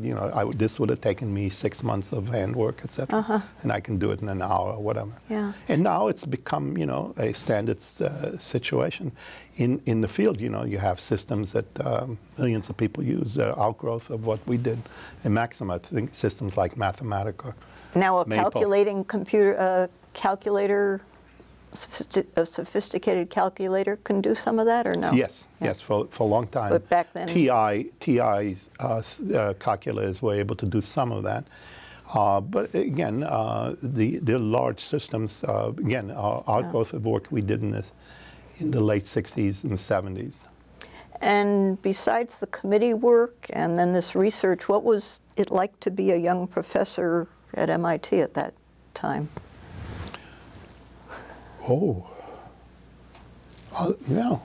this would have taken me 6 months of handwork, etc., and I can do it in an hour or whatever. Yeah. And now it's become, a standard situation. In the field, you have systems that millions of people use, the outgrowth of what we did in Maxima. I think systems like Mathematica. Now a Maple. calculating calculator, a sophisticated calculator can do some of that, or no? Yes, yes, for a long time. But back then? TI's calculators were able to do some of that. But again, the large systems, again, our growth of work we did in the late 60s and the 70s. And besides the committee work and then this research, what was it like to be a young professor at MIT at that time? Oh, yeah,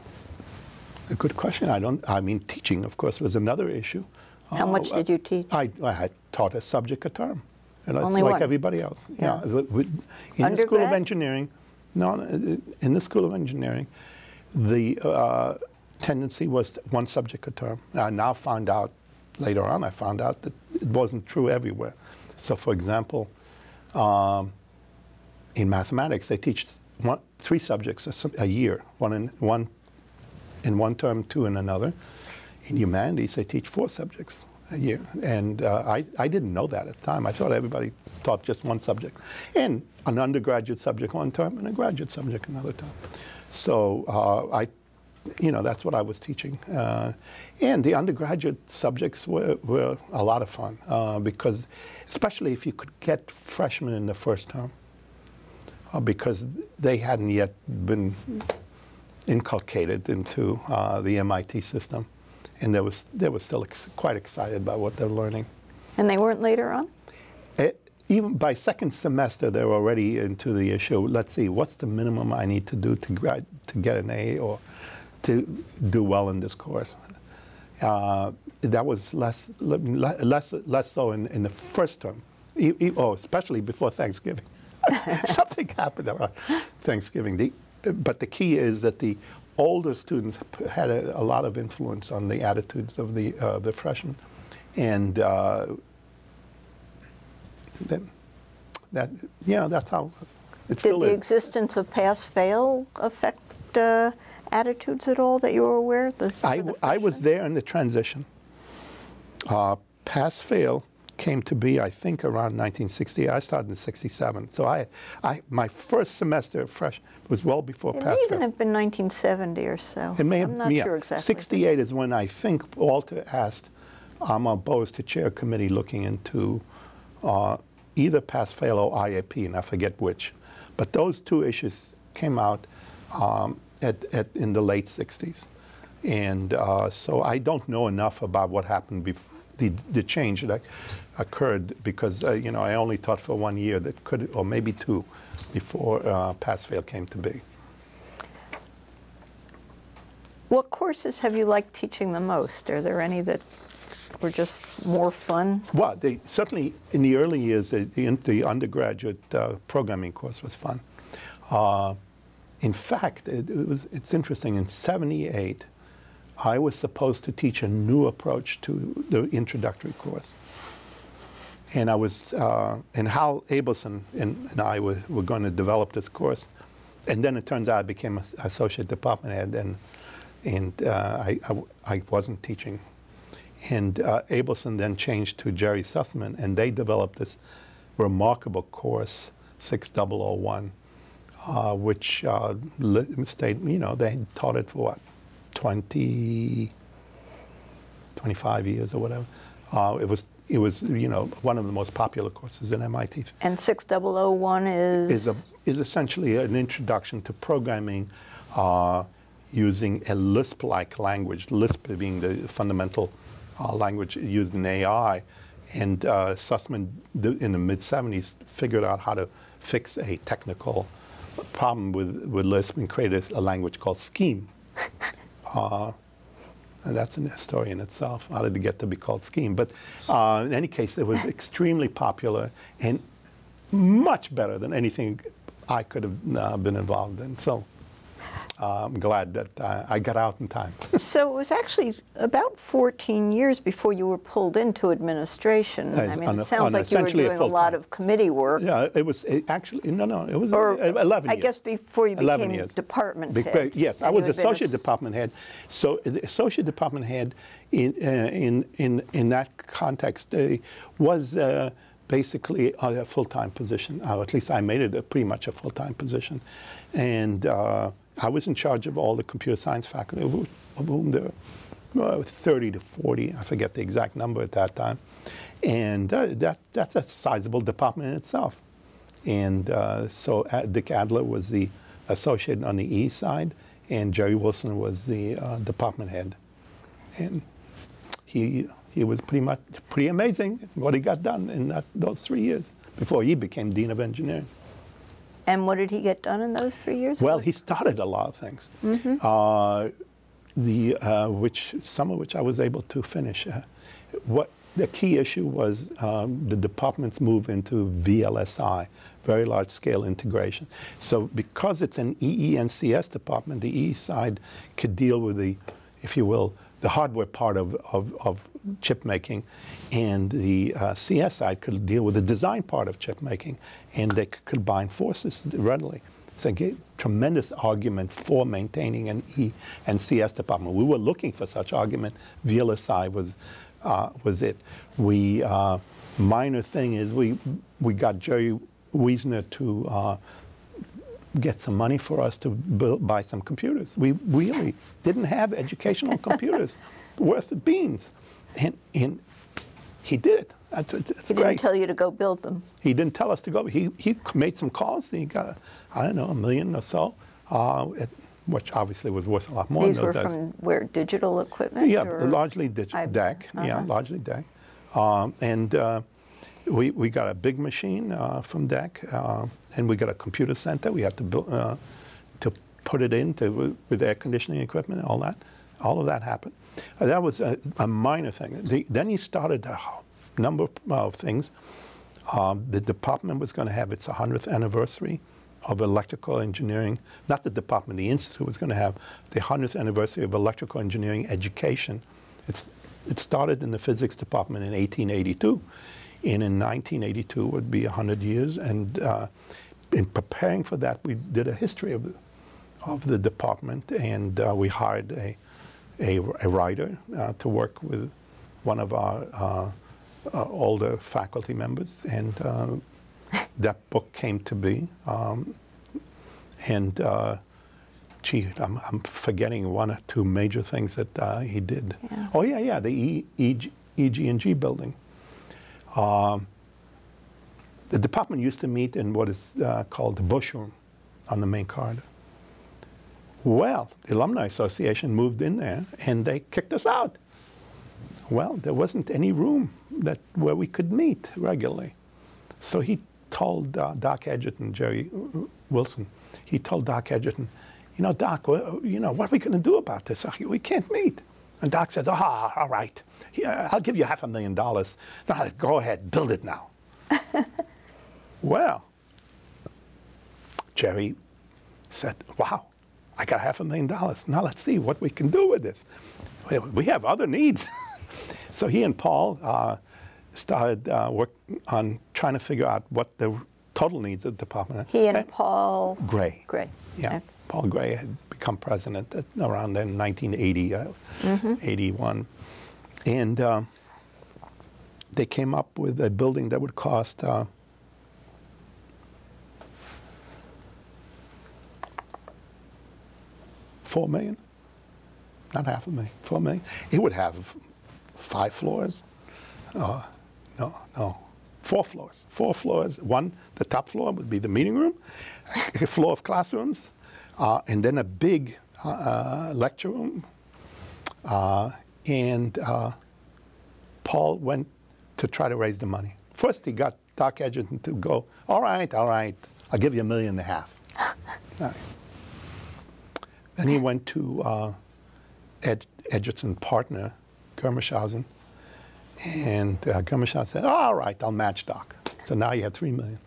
a good question. I mean, teaching, of course, was another issue. How much did you teach? I had taught a subject a term. You know, Only it's like one? everybody else. Yeah. In the School of Engineering, in the School of Engineering, the tendency was one subject a term. I now found out, later on, I found out that it wasn't true everywhere. So, for example, in mathematics, they teach three subjects a year, one in one term, two in another. In humanities, they teach 4 subjects a year. And I didn't know that at the time. I thought everybody taught just one subject. And an undergraduate subject one term and a graduate subject another term. So that's what I was teaching. And the undergraduate subjects were a lot of fun because, especially if you could get freshmen in the first term, because they hadn't yet been inculcated into the MIT system. And they were still quite excited about what they're learning. And they weren't later on? Even by second semester, they were already into the issue. Let's see, what's the minimum I need to do to get an A or to do well in this course? That was less so in the first term, especially before Thanksgiving. Something happened around Thanksgiving. But the key is that the older students had a lot of influence on the attitudes of the freshmen, and that's how it was. It still is. Did the existence of pass-fail affect attitudes at all that you were aware of? I was there in the transition. Pass-fail came to be, I think, around 1960. I started in '67, so my first semester of fresh was well before pass-fail. It may even have been 1970 or so. It may have, I'm not sure exactly. '68 is when I think Walter asked Amar Bose to chair a committee looking into either pass-fail or IAP, and I forget which. But those two issues came out in the late '60s, and so I don't know enough about what happened before. The change that occurred because I only taught for 1 year that could, or maybe 2, before pass-fail came to be. What courses have you liked teaching the most? Are there any that were just more fun? Well, certainly in the early years, the undergraduate programming course was fun. In fact, it's interesting. In '78. I was supposed to teach a new approach to the introductory course. And I was, and Hal Abelson and I were going to develop this course. And then it turns out I became an associate department head, and I wasn't teaching. And Abelson then changed to Jerry Sussman, and they developed this remarkable course, 6001, which stayed, they taught it for what? 25 years or whatever. It was one of the most popular courses in MIT. And 6001 is essentially an introduction to programming using a Lisp-like language. Lisp being the fundamental language used in AI, and Sussman in the mid-'70s figured out how to fix a technical problem with Lisp and created a language called Scheme. And that's a story in itself. How did it get to be called Scheme? But in any case, it was extremely popular and much better than anything I could have been involved in. So I'm glad that I got out in time. So it was actually about 14 years before you were pulled into administration. I mean, it sounds like you were doing a lot of committee work. Yeah, it was actually, it was 11 years. I guess before you became department head. Yes, I was associate department head. So the associate department head in that context was basically a full-time position. At least I made it pretty much a full-time position. And I was in charge of all the computer science faculty, of whom there 30 to 40, I forget the exact number at that time. And that's a sizable department in itself. And so Dick Adler was the associate on the east side, and Jerry Wilson was the department head. And he was pretty amazing what he got done in those 3 years before he became Dean of Engineering. And what did he get done in those 3 years? Well, he started a lot of things, some of which I was able to finish. What the key issue was the department's move into VLSI, very large-scale integration. So because it's an EE and CS department, the EE side could deal with the, if you will, the hardware part of chip making, and the CS side could deal with the design part of chip making, and they could combine forces readily. It's a tremendous argument for maintaining an E and CS department. We were looking for such argument. VLSI was it. Minor thing is we got Jerry Wiesner to get some money for us to buy some computers. We really didn't have educational computers worth of beans. And he did it. That's he great. didn't tell you to go build them. He didn't tell us to go. He made some calls. And he got, I don't know, $1 million or so, which obviously was worth a lot more. These were from where, digital equipment? Yeah, or? largely DEC. Yeah, largely DEC. We got a big machine from DEC, and we got a computer center. We had to build to put it in with air conditioning equipment and all that. All of that happened. That was a minor thing. Then he started a number of things. The department was going to have its 100th anniversary of electrical engineering. Not the department, the institute was going to have the 100th anniversary of electrical engineering education. It started in the physics department in 1882. And in 1982 would be 100 years. And in preparing for that, we did a history of the department, and we hired a writer to work with one of our older faculty members, and that book came to be. Gee, I'm forgetting one or two major things that he did. Yeah. Oh yeah, the EG&G building. The department used to meet in what is called the Bush Room on the main corridor. Well, the Alumni Association moved in there, and they kicked us out. Well, there wasn't any room where we could meet regularly. So he told Doc Edgerton, Jerry Wilson, he told Doc Edgerton, you know, Doc, what are we going to do about this? We can't meet. And Doc says, all right, I'll give you $500,000. Now, go ahead, build it now. Well, Jerry said, wow, I got $500,000. Now let's see what we can do with this. We have other needs. So he and Paul started work on trying to figure out what the total needs of the department. He and Paul Gray. Gray. Yeah. Okay. Paul Gray had become president around then, 1980, 81. And they came up with a building that would cost $4 million, not $500,000, $4 million. It would have 5 floors. No, 4 floors. 4 floors. The top floor would be the meeting room, a floor of classrooms, and then a big lecture room. And Paul went to try to raise the money. First, he got Doc Edgerton to go, all right, I'll give you $1.5 million. Then he went to Edgerton's partner, Germershausen, and Germershausen said, all right, I'll match Doc. So now you have $3 million.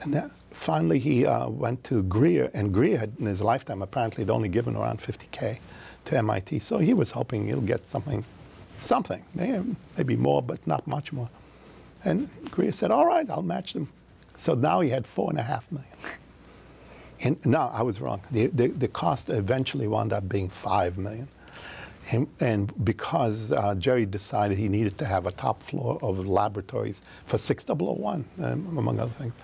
And then finally he went to Greer, and Greer had, in his lifetime, apparently had only given around $50K to MIT. So he was hoping he'll get something, maybe more, but not much more. And Greer said, all right, I'll match them. So now he had $4.5 million. And no, I was wrong. The cost eventually wound up being $5 million. And because Jerry decided he needed to have a top floor of laboratories for 6001, among other things.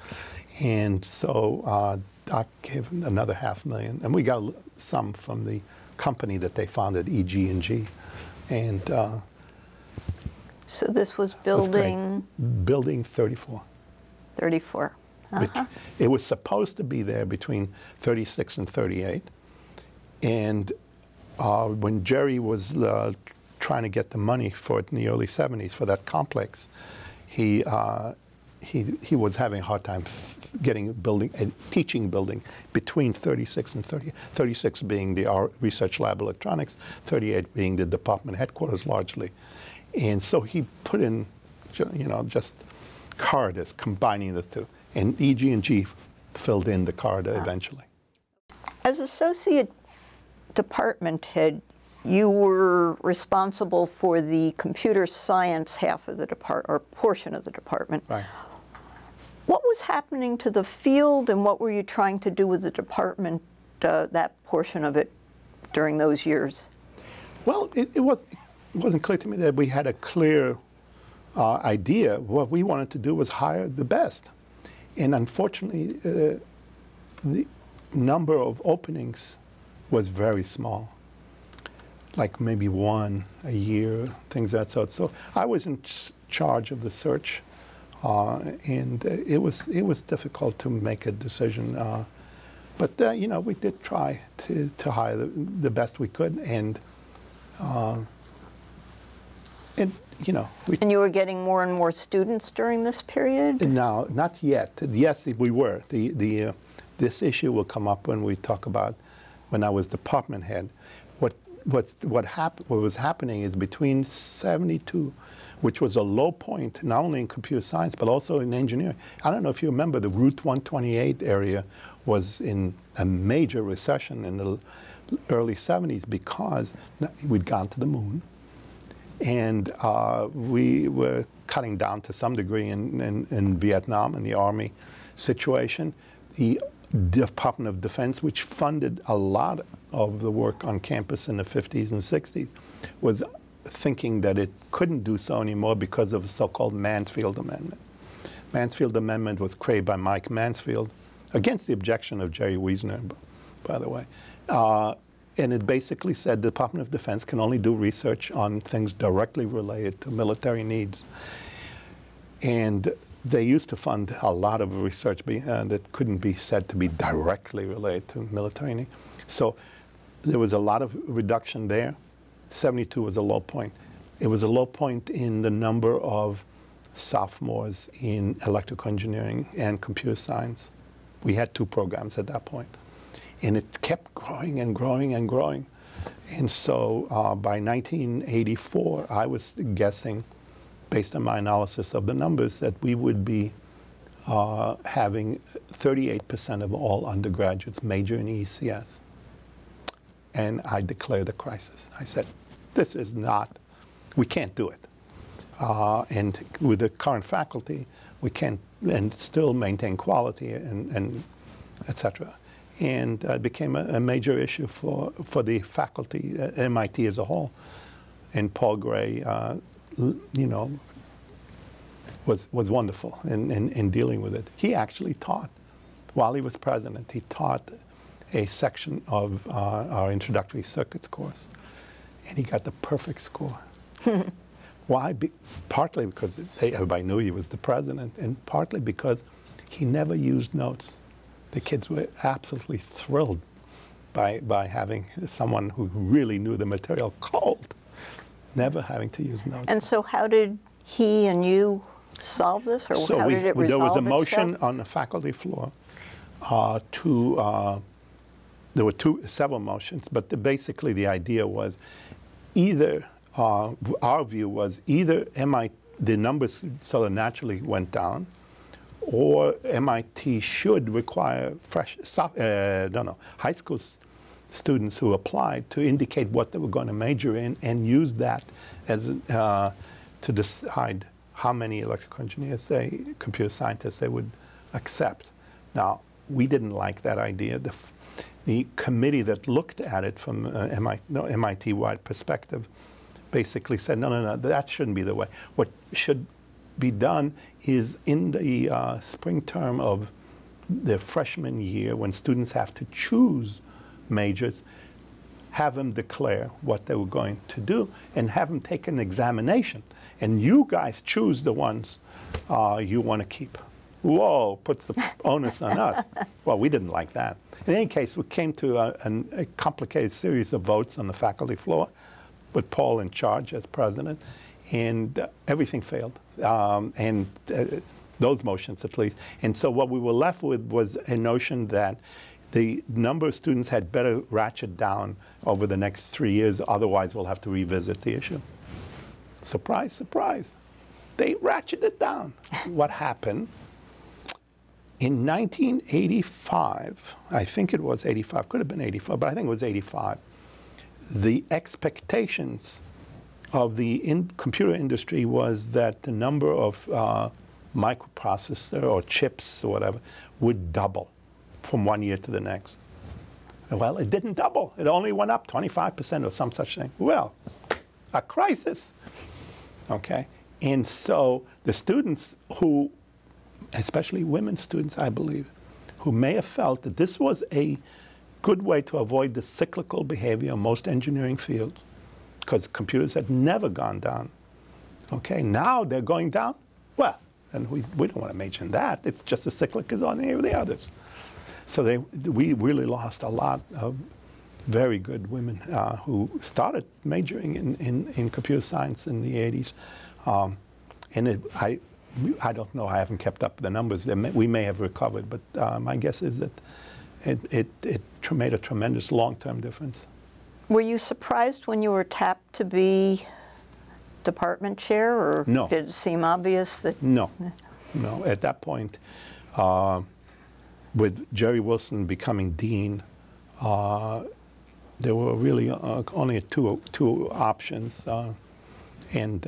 And so Doc gave him another $500,000. And we got some from the company that they founded, EG&G. And so this was was great. building? Building 34. 34. It was supposed to be there between 36 and 38. And when Jerry was trying to get the money for it in the early 70s for that complex, he was having a hard time getting a teaching building between 36 and 30. 36 being the research lab electronics, 38 being the department headquarters largely. And so he put in, just corridors combining the two. And EG&G filled in the corridor eventually. As associate department head, you were responsible for the computer science half of the department, or portion of the department. Right. What was happening to the field, and what were you trying to do with the department, that portion of it, during those years? Well, it wasn't clear to me that we had a clear idea. What we wanted to do was hire the best. And unfortunately, the number of openings was very small, like maybe one a year, things of that sort. So I was in charge of the search, and it was difficult to make a decision. But we did try to hire the best we could, and And you were getting more and more students during this period? No, not yet. Yes, we were. This issue will come up when we talk about when I was department head. What was happening is between 72, which was a low point not only in computer science but also in engineering. I don't know if you remember, the Route 128 area was in a major recession in the early 70s because we'd gone to the moon. And we were cutting down to some degree in Vietnam, in the Army situation. The Department of Defense, which funded a lot of the work on campus in the 50s and 60s, was thinking that it couldn't do so anymore because of the so-called Mansfield Amendment. Mansfield Amendment was created by Mike Mansfield, against the objection of Jerry Wiesner, by the way. And it basically said the Department of Defense can only do research on things directly related to military needs. And they used to fund a lot of research that couldn't be said to be directly related to military needs. So there was a lot of reduction there. 72 was a low point. It was a low point in the number of sophomores in electrical engineering and computer science. We had 2 programs at that point. And it kept growing and growing and growing. And so by 1984, I was guessing, based on my analysis of the numbers, that we would be having 38% of all undergraduates major in ECS. And I declared a crisis. I said, this is not, we can't do it. And with the current faculty, we can't and still maintain quality and et cetera. And it became a major issue for the faculty at MIT as a whole. And Paul Gray, was wonderful in dealing with it. He actually taught, while he was president, he taught a section of our introductory circuits course, and he got the perfect score. Why? Partly because everybody knew he was the president, and partly because he never used notes. The kids were absolutely thrilled by having someone who really knew the material cold, never having to use notes. And so how did he and you solve this, or so how did it resolve there was a motion itself? on the faculty floor there were several motions, but basically the idea was either, our view was either the numbers sort of naturally went down, or MIT should require high school students who applied to indicate what they were going to major in and use that as to decide how many electrical engineers, computer scientists they would accept. Now, we didn't like that idea. The committee that looked at it from MIT-wide perspective basically said, no, that shouldn't be the way. What should be done is in the spring term of the freshman year, when students have to choose majors, have them declare what they were going to do, and have them take an examination. And you guys choose the ones you want to keep. Whoa, puts the onus on us. Well, we didn't like that. In any case, we came to a complicated series of votes on the faculty floor with Paul in charge as president, and everything failed. Those motions, at least. And so what we were left with was a notion that the number of students had better ratchet down over the next 3 years, otherwise we'll have to revisit the issue. Surprise, surprise. They ratcheted down. What happened? In 1985, I think it was 85, could have been 84, but I think it was 85, the expectations of the computer industry was that the number of microprocessor or chips or whatever would double from one year to the next. Well, it didn't double. It only went up 25% or some such thing. Well, a crisis, okay? And so the students who, especially women students, I believe, who may have felt that this was a good way to avoid the cyclical behavior of most engineering fields, because computers had never gone down. Okay, now they're going down. Well, and we don't want to mention that. It's just as cyclic as any of the others. So we really lost a lot of very good women who started majoring in computer science in the 80s. I don't know. I haven't kept up the numbers. We may have recovered, but my guess is that it made a tremendous long-term difference. Were you surprised when you were tapped to be department chair, or no. Did it seem obvious that? No, no. At that point, with Jerry Wilson becoming dean, there were really only two options, and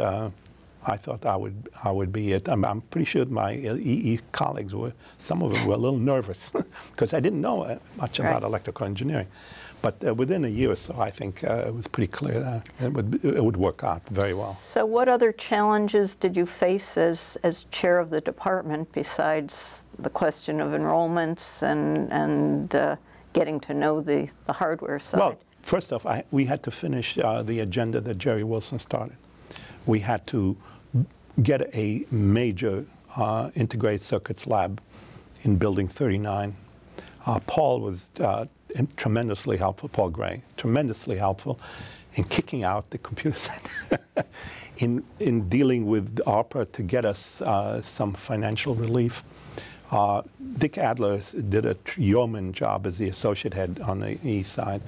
I thought I would be it. I'm pretty sure my EE colleagues were, some of them were a little nervous because I didn't know much about electrical engineering. But within a year or so, I think it was pretty clear that it would work out very well. So what other challenges did you face as chair of the department besides the question of enrollments and getting to know the hardware side? Well, first off, we had to finish the agenda that Jerry Wilson started. We had to get a major integrated circuits lab in Building 39. Paul was tremendously helpful, Paul Gray, tremendously helpful in kicking out the computer center, in dealing with ARPA to get us some financial relief. Dick Adler did a yeoman job as the associate head on the east side,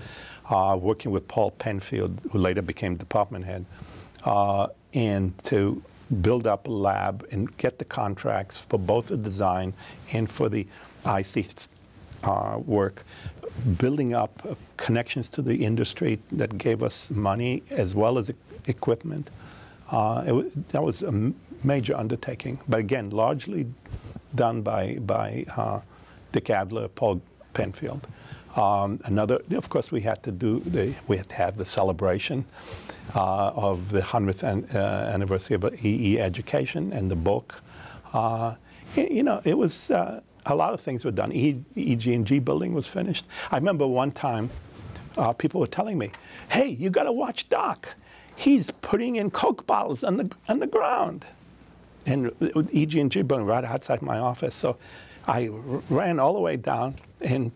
working with Paul Penfield, who later became department head, and to build up a lab and get the contracts for both the design and for the IC work, building up connections to the industry that gave us money as well as equipment. That was a major undertaking, but again, largely done by Dick Adler, Paul Penfield. Of course, we had to have the celebration of the 100th anniversary of EE education and the book. You know, it was a lot of things were done. EG&G building was finished. I remember one time people were telling me, "Hey, you got to watch Doc. He's putting in Coke bottles on the ground." And EG&G building right outside my office. So I ran all the way down, and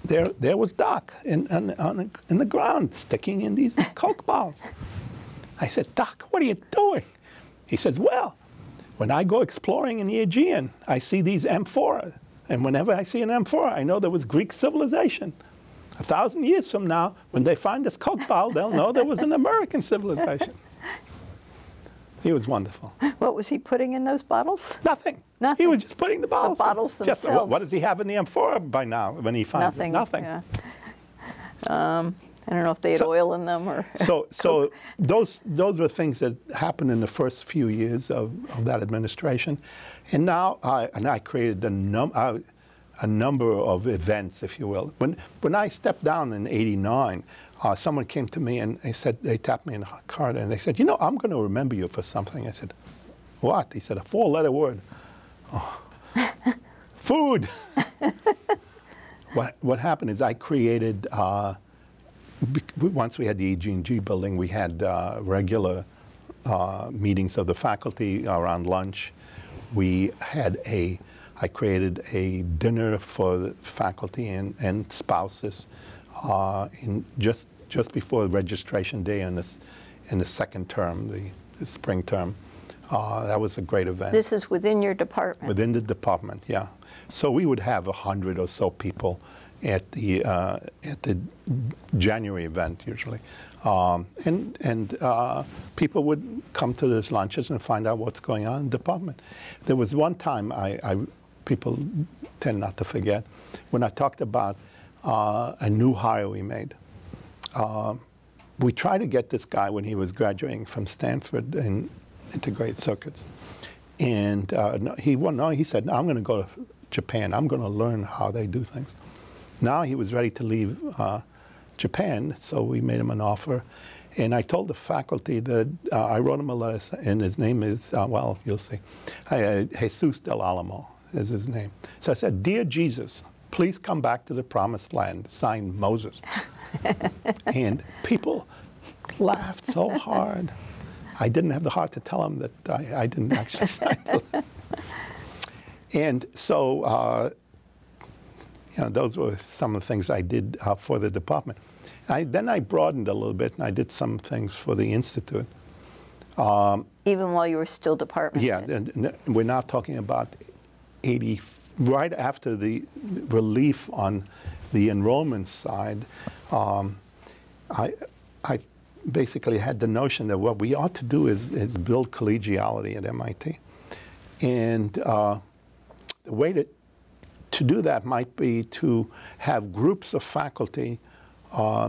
there was Doc in the ground, sticking in these Coke bottles. I said, "Doc, what are you doing?" He says, "Well, when I go exploring in the Aegean, I see these amphoras. And whenever I see an amphora, I know there was Greek civilization. 1,000 years from now, when they find this Coke bottle, they'll know there was an American civilization." He was wonderful. What was he putting in those bottles? Nothing. Nothing. He was just putting the bottles. The bottles in. themselves. Just, what does he have in the amphora by now when he finds Nothing. it? Nothing. Yeah. I don't know if they had oil in them or. So those were things that happened in the first few years of that administration, and now I created a number of events, if you will. When I stepped down in '89, someone came to me and they tapped me in the card and they said, "You know, I'm going to remember you for something." I said, "What?" He said, "A 4-letter word." Oh. Food. What happened is I created once we had the EG&G building, we had regular meetings of the faculty around lunch. I created a dinner for the faculty and spouses just before registration day in the second term, the spring term. That was a great event. This is within your department? Within the department, yeah. So we would have 100 or so people at the January event usually, and people would come to these lunches and find out what's going on in the department. There was one time people tend not to forget when I talked about a new hire we made. We tried to get this guy when he was graduating from Stanford in integrated circuits, and he said, "I'm going to go to Japan. I'm going to learn how they do things." Now he was ready to leave Japan, so we made him an offer. And I told the faculty that I wrote him a letter, and his name is, well, you'll see, Jesus del Alamo is his name. So I said, "Dear Jesus, please come back to the promised land," signed Moses. And people laughed so hard. I didn't have the heart to tell him that I didn't actually sign the letter. And so, those were some of the things I did for the department. Then I broadened a little bit, and I did some things for the Institute. Even while you were still department head? Yeah, and we're now talking about right after the relief on the enrollment side. I basically had the notion that what we ought to do is build collegiality at MIT. And the way to do that might be to have groups of faculty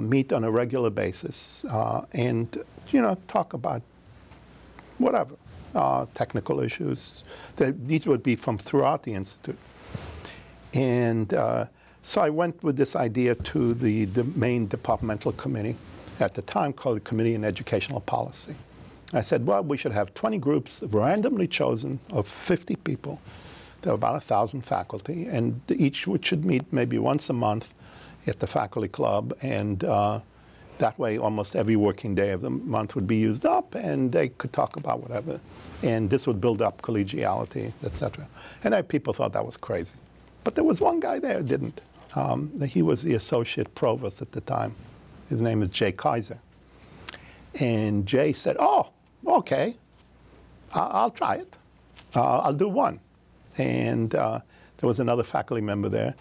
meet on a regular basis and, talk about whatever, technical issues. These would be from throughout the Institute. And so I went with this idea to the main departmental committee at the time called the Committee on Educational Policy. I said, well, we should have 20 groups randomly chosen of 50 people. There are about 1,000 faculty, and each should meet maybe once a month at the faculty club, and that way almost every working day of the month would be used up, and they could talk about whatever. And this would build up collegiality, etc. And people thought that was crazy. But there was one guy there who didn't. He was the associate provost at the time. His name is Jay Kaiser. And Jay said, "Oh, okay, I'll try it. I'll do one." And there was another faculty member there,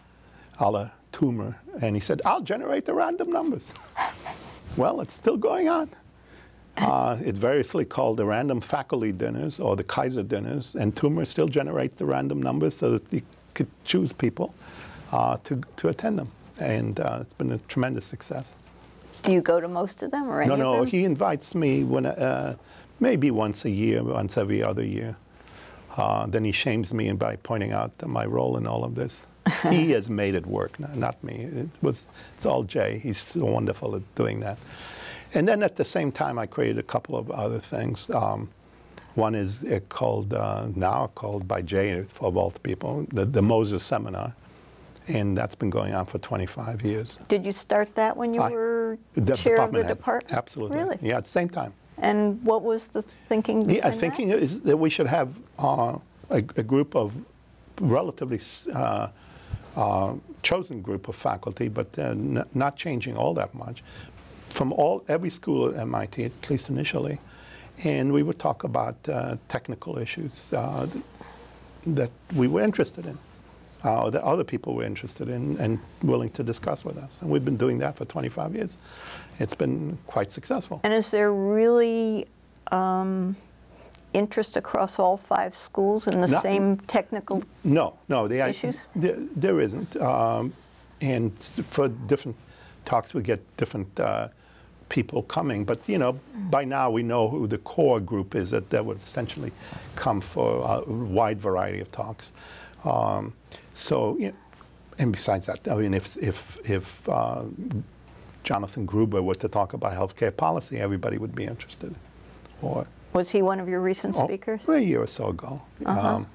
Alla Toomer, and he said, "I'll generate the random numbers." Well, it's still going on. It's variously called the random faculty dinners or the Kaiser dinners, and Toomer still generates the random numbers so that you could choose people to attend them. And it's been a tremendous success. Do you go to most of them or any of them? No, he invites me maybe once a year, once every other year. Then he shames me by pointing out my role in all of this. He has made it work, not me. It's all Jay. He's so wonderful at doing that. And then at the same time, I created a couple of other things. One is now called by Jay, of all the people, the Moses Seminar. And that's been going on for 25 years. Did you start that when you were chair of the department? Absolutely. Really? Yeah, at the same time. And what was the thinking behind that? The thinking is that we should have a group of relatively chosen group of faculty, but not changing all that much, from every school at MIT, at least initially. And we would talk about technical issues that we were interested in. That other people were interested in and willing to discuss with us. And we've been doing that for 25 years. It's been quite successful. And is there really interest across all 5 schools in the same technical issues? There isn't. And for different talks, we get different people coming. But, by now we know who the core group is that would essentially come for a wide variety of talks. And besides that, I mean, if Jonathan Gruber were to talk about healthcare policy, everybody would be interested. Was he one of your recent speakers? A year or so ago. You had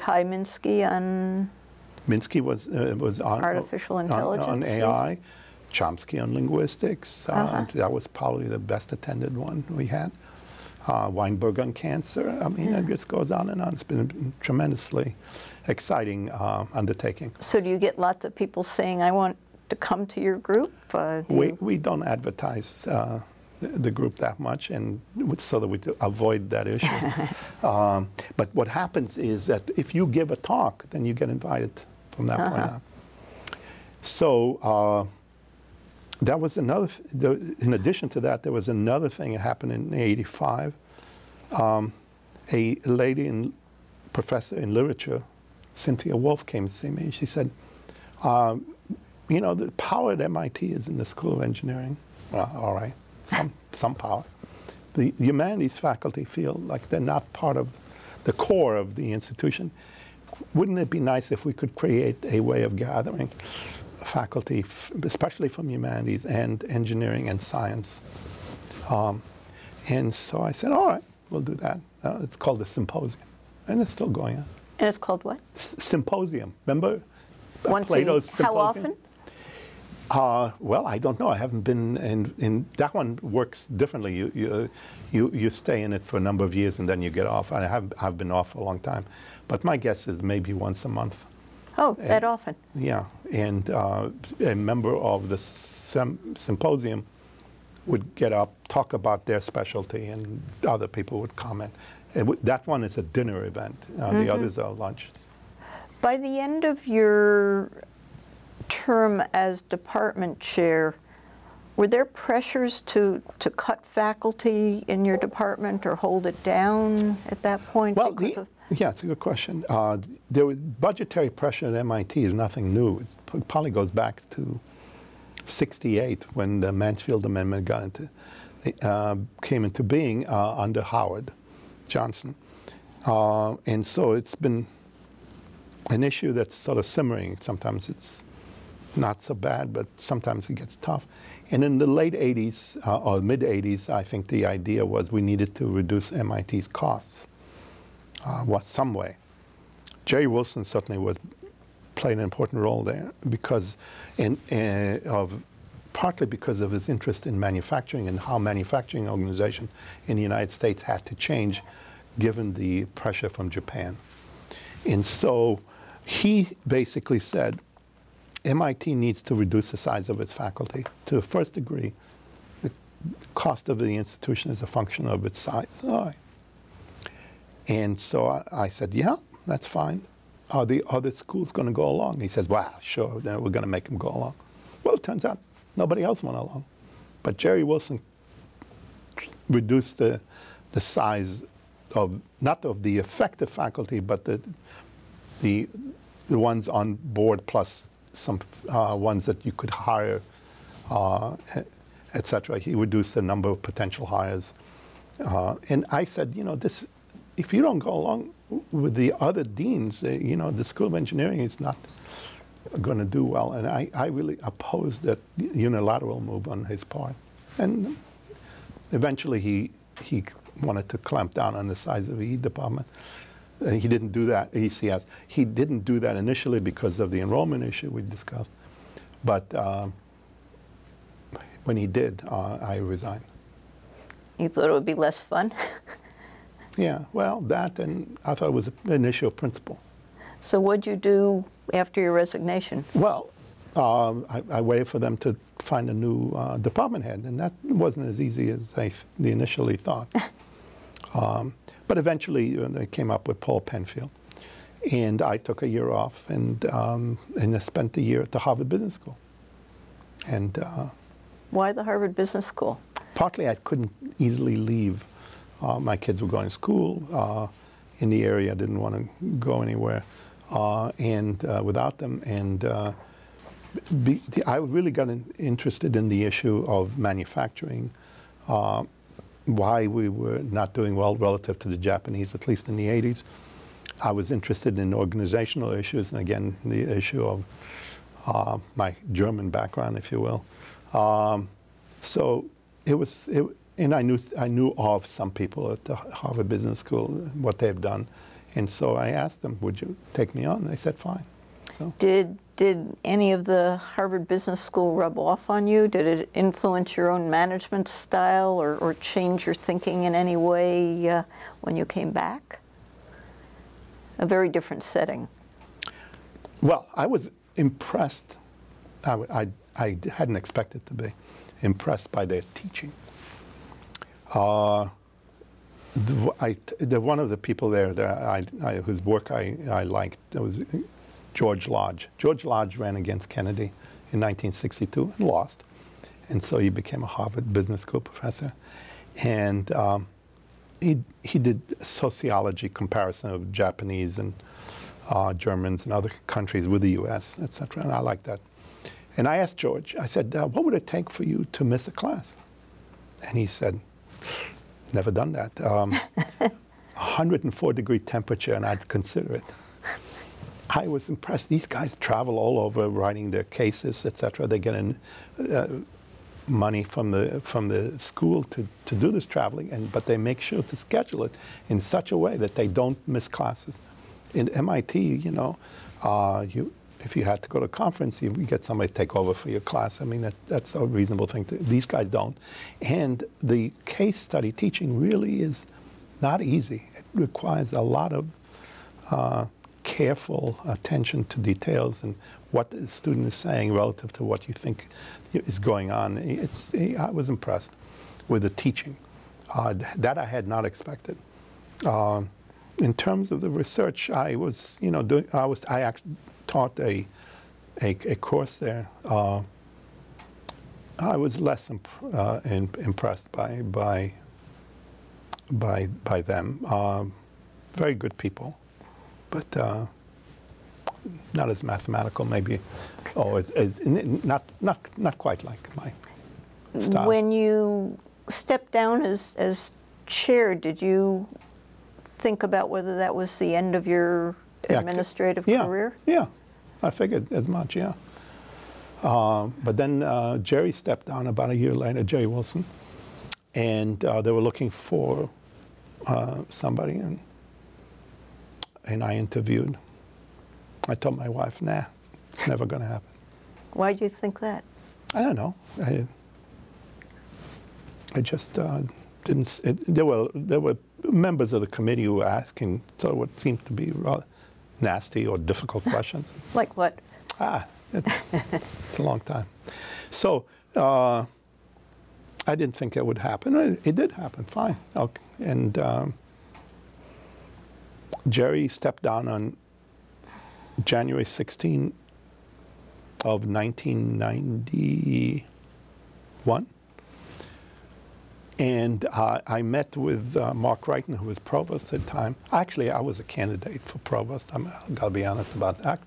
Hy Minsky on. Minsky was on artificial intelligence. On AI. Chomsky on linguistics. That was probably the best attended one we had. Weinberg on cancer. I mean, it just goes on and on. It's been a tremendously exciting undertaking. So do you get lots of people saying, I want to come to your group? We don't advertise the group that much, and so that we avoid that issue. But what happens is that if you give a talk, then you get invited from that point on. So that was another, in addition to that, there was another thing that happened in '85. A lady, professor in literature, Cynthia Wolf, came to see me. She said, you know, the power at MIT is in the School of Engineering. Well, all right, some power. The humanities faculty feel like they're not part of the core of the institution. Wouldn't it be nice if we could create a way of gathering faculty, especially from humanities and engineering and science? And so I said, all right, we'll do that. It's called the symposium, and it's still going on. And it's called what? Symposium. Remember Plato's Symposium? How often? Well, I don't know. I haven't been in that one works differently. You stay in it for a number of years and then you get off. I've been off for a long time, but my guess is maybe once a month. Oh, that often? Yeah, and a member of the symposium would get up, talk about their specialty, and other people would comment. That one is a dinner event. The others are lunch. By the end of your term as department chair, were there pressures to cut faculty in your department or hold it down at that point? Well, yeah, it's a good question. There was budgetary pressure at MIT is nothing new. It probably goes back to '68 when the Mansfield Amendment came into being under Howard Johnson. And so it's been an issue that's sort of simmering. Sometimes it's not so bad, but sometimes it gets tough. And in the late '80s or mid '80s, I think the idea was we needed to reduce MIT's costs some way. Jerry Wilson certainly played an important role there because partly because of his interest in manufacturing and how manufacturing organization in the United States had to change given the pressure from Japan. And so he basically said, MIT needs to reduce the size of its faculty to the first degree. The cost of the institution is a function of its size. All right. And so I said, yeah, that's fine. Are the other schools going to go along? He says, well, sure, then we're going to make them go along. Well, it turns out nobody else went along. But Jerry Wilson reduced the size of, not of the effective faculty, but the ones on board plus some ones that you could hire, et cetera. He reduced the number of potential hires. And I said, you know, if you don't go along with the other deans, you know, the School of Engineering is not going to do well. And I really opposed that unilateral move on his part. And eventually he wanted to clamp down on the size of the E department. He didn't do that, ECS. He didn't do that initially because of the enrollment issue we discussed. But when he did, I resigned. You thought it would be less fun? Yeah, well, that, and I thought it was an issue of principle. So what'd you do after your resignation? Well, I waited for them to find a new department head, and that wasn't as easy as they initially thought. But eventually, they came up with Paul Penfield. And I took a year off, and I spent the year at the Harvard Business School. And why the Harvard Business School? Partly I couldn't easily leave. My kids were going to school in the area. I didn't want to go anywhere without them. And I really got interested in the issue of manufacturing, why we were not doing well relative to the Japanese, at least in the '80s. I was interested in organizational issues, and again, the issue of my German background, if you will. So and I knew of some people at the Harvard Business School, what they've done. And so I asked them, would you take me on? And they said, fine. So. Did any of the Harvard Business School rub off on you? Did it influence your own management style or change your thinking in any way when you came back? A very different setting. Well, I was impressed. I hadn't expected to be impressed by their teaching. One of the people there that whose work I liked was George Lodge. George Lodge ran against Kennedy in 1962 and lost. And so he became a Harvard Business School professor. And he did sociology comparison of Japanese and Germans and other countries with the U.S., et cetera. And I liked that. And I asked George, I said, what would it take for you to miss a class? And he said, never done that. 104-degree temperature, and I'd consider it. I was impressed. These guys travel all over writing their cases, et cetera. They get in money from the school to do this traveling, but they make sure to schedule it in such a way that they don't miss classes. In MIT, you know, if you had to go to a conference, you get somebody to take over for your class. I mean, that's a reasonable thing. These guys don't. And the case study teaching really is not easy. It requires a lot of careful attention to details and what the student is saying relative to what you think is going on. I was impressed with the teaching. That I had not expected. In terms of the research, I was, you know, I actually taught a course there. I was less impressed by them. Very good people, but not as mathematical, maybe. Oh, not quite like my style. When you stepped down as chair, did you think about whether that was the end of your administrative career? Yeah, I figured as much, yeah. But then Jerry stepped down about a year later, Jerry Wilson, and they were looking for somebody, and I interviewed. I told my wife, nah, it's never going to happen. Why do you think that? I don't know. I just didn't. There were members of the committee who were asking sort of what seemed to be rather nasty or difficult questions. Like what? It's a long time. So I didn't think it would happen. It did happen, fine. Okay. And Jerry stepped down on January 16 of 1991. And I met with Mark Wrighton, who was provost at the time. Actually, I was a candidate for provost. I've got to be honest about that.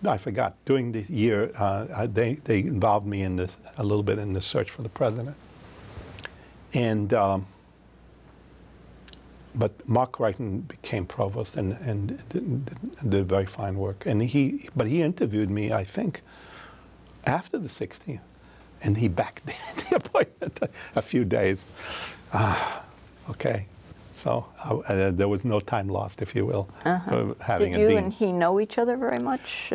I forgot. During the year, they involved me in a little bit in the search for the president. And but Mark Wrighton became provost and did very fine work. And he interviewed me, I think, after the 16th. And he backed the appointment a few days. Okay. So there was no time lost, if you will, for having a dean. Did you and he know each other very much?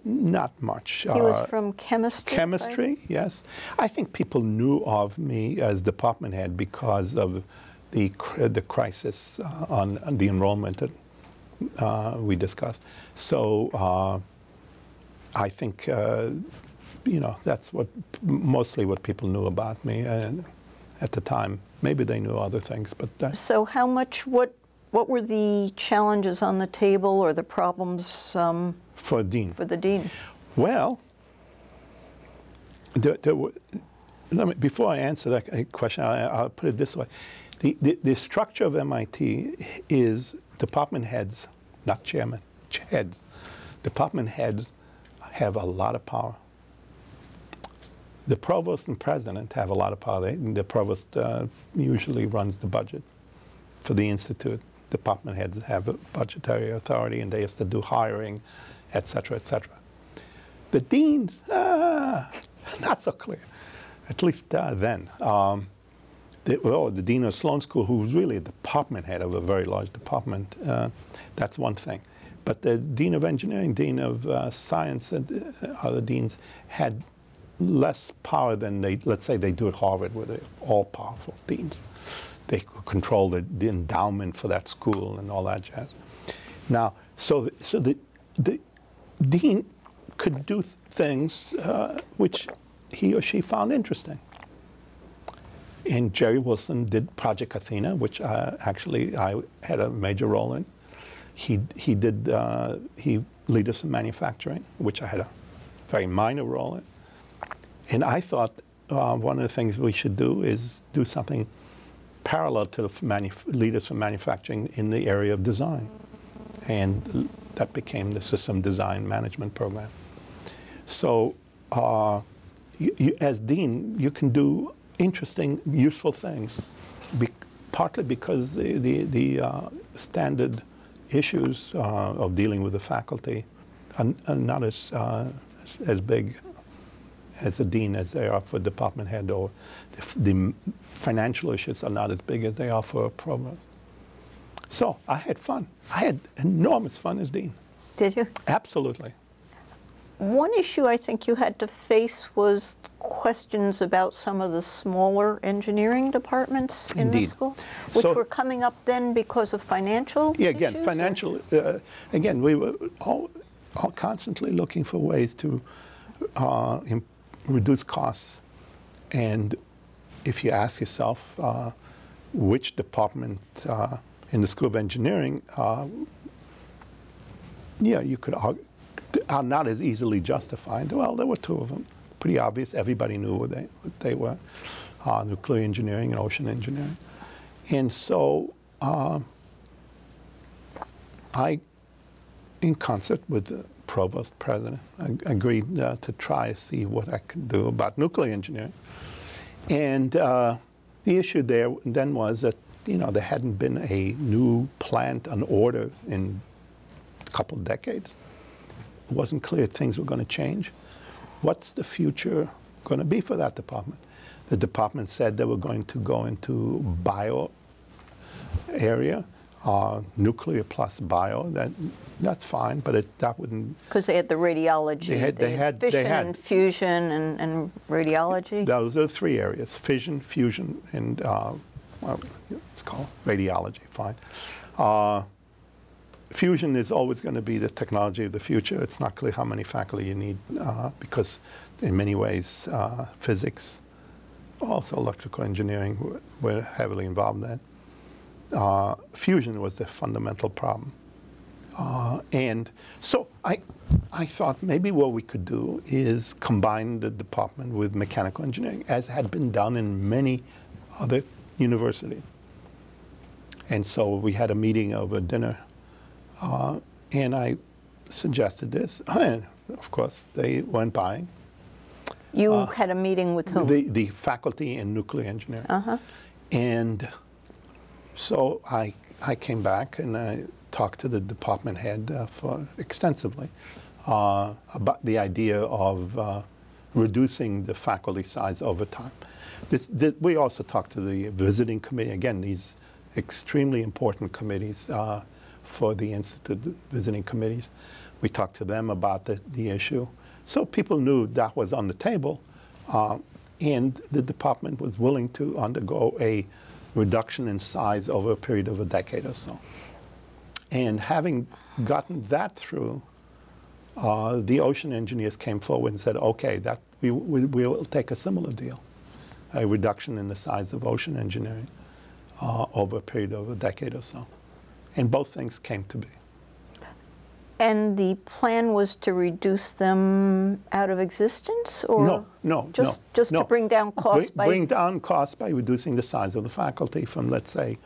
Not much. He was from chemistry? Chemistry, right? Yes. I think people knew of me as department head because of the crisis on the enrollment that we discussed. So I think you know, that's mostly what people knew about me at the time. Maybe they knew other things, but so how much? What were the challenges on the table, or the problems for dean? For the dean. Well, before I answer that question, I'll put it this way: the structure of MIT is department heads, not chairmen, heads. Department heads have a lot of power. The provost and president have a lot of power. The provost usually runs the budget for the institute. Department heads have budgetary authority, and they have to do hiring, et cetera, et cetera. The deans, not so clear, at least then. The dean of Sloan School, who was really a department head of a very large department, that's one thing. But the dean of engineering, dean of science, and other deans had less power than let's say they do at Harvard, where they're all-powerful deans. They could control the endowment for that school and all that jazz. Now, so the dean could do things which he or she found interesting. And Jerry Wilson did Project Athena, which actually I had a major role in. He led us in manufacturing, which I had a very minor role in. And I thought one of the things we should do is do something parallel to lead us in manufacturing in the area of design. And that became the System Design Management Program. So as dean, you can do interesting, useful things, partly because the standard issues of dealing with the faculty are not as big as a dean as they are for department head, or the financial issues are not as big as they are for a provost. So I had fun. I had enormous fun as dean. Did you? Absolutely. One issue I think you had to face was questions about some of the smaller engineering departments in the school, which were coming up then because of financial issues? Again, financial. Again, we were all constantly looking for ways to reduce costs. And if you ask yourself which department in the School of Engineering, you could argue, are not as easily justified. Well, there were two of them. Pretty obvious. Everybody knew what they were. Nuclear engineering and ocean engineering. And so I, in concert with the provost president, agreed to try to see what I could do about nuclear engineering. And the issue there then was that, there hadn't been a new plant on order in a couple of decades. It wasn't clear things were going to change. What's the future going to be for that department? The department said they were going to go into bio area, nuclear plus bio. That's fine, but that wouldn't... Because they had the radiology. They had fission and fusion and radiology? Those are three areas: fission, fusion, and well, it's called radiology, fine. Fusion is always going to be the technology of the future. It's not clear how many faculty you need because in many ways physics, also electrical engineering were heavily involved in that. Fusion was the fundamental problem. And so I thought maybe what we could do is combine the department with mechanical engineering, as had been done in many other universities. And so we had a meeting over dinner, and I suggested this. And of course, they weren't buying. You had a meeting with whom? The faculty in nuclear engineering. And so I came back and I talked to the department head extensively about the idea of reducing the faculty size over time. We also talked to the visiting committee. Again, these extremely important committees for the Institute, visiting committees. We talked to them about the issue. So people knew that was on the table, and the department was willing to undergo a reduction in size over a period of a decade or so. And having gotten that through, the ocean engineers came forward and said, okay, that we will take a similar deal, a reduction in the size of ocean engineering over a period of a decade or so. And both things came to be. And the plan was to reduce them out of existence, or just to bring down costs bring down costs by reducing the size of the faculty from, let's say,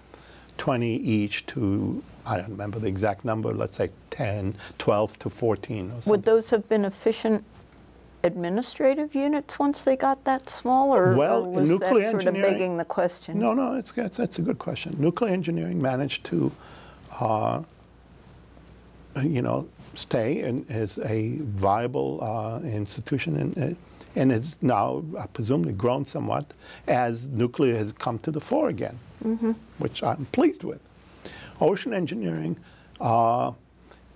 20 each to, I don't remember the exact number, let's say 10, 12 to 14 or something. Would those have been efficient administrative units once they got that small, or was that sort of begging the question? No, that's a good question. Nuclear engineering managed to stay as a viable institution, and has now presumably grown somewhat as nuclear has come to the fore again, which I'm pleased with. Ocean engineering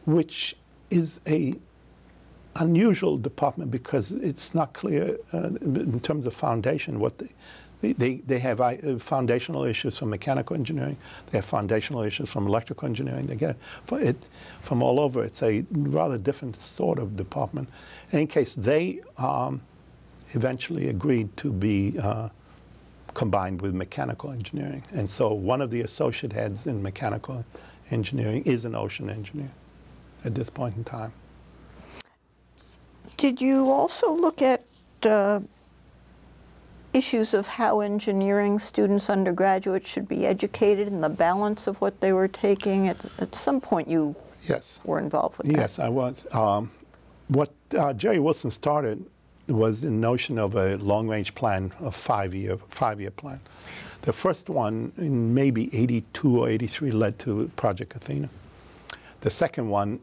which is a unusual department because it's not clear in terms of foundation what they have foundational issues from mechanical engineering. They have foundational issues from electrical engineering. They get it from all over. It's a rather different sort of department. In any case, they eventually agreed to be combined with mechanical engineering. And so one of the associate heads in mechanical engineering is an ocean engineer at this point in time. Did you also look at issues of how engineering students, undergraduates, should be educated and the balance of what they were taking? At some point you were involved with that. Yes, I was. What Jerry Wilson started was the notion of a long-range plan, a five-year plan. The first one in maybe 82 or 83 led to Project Athena. The second one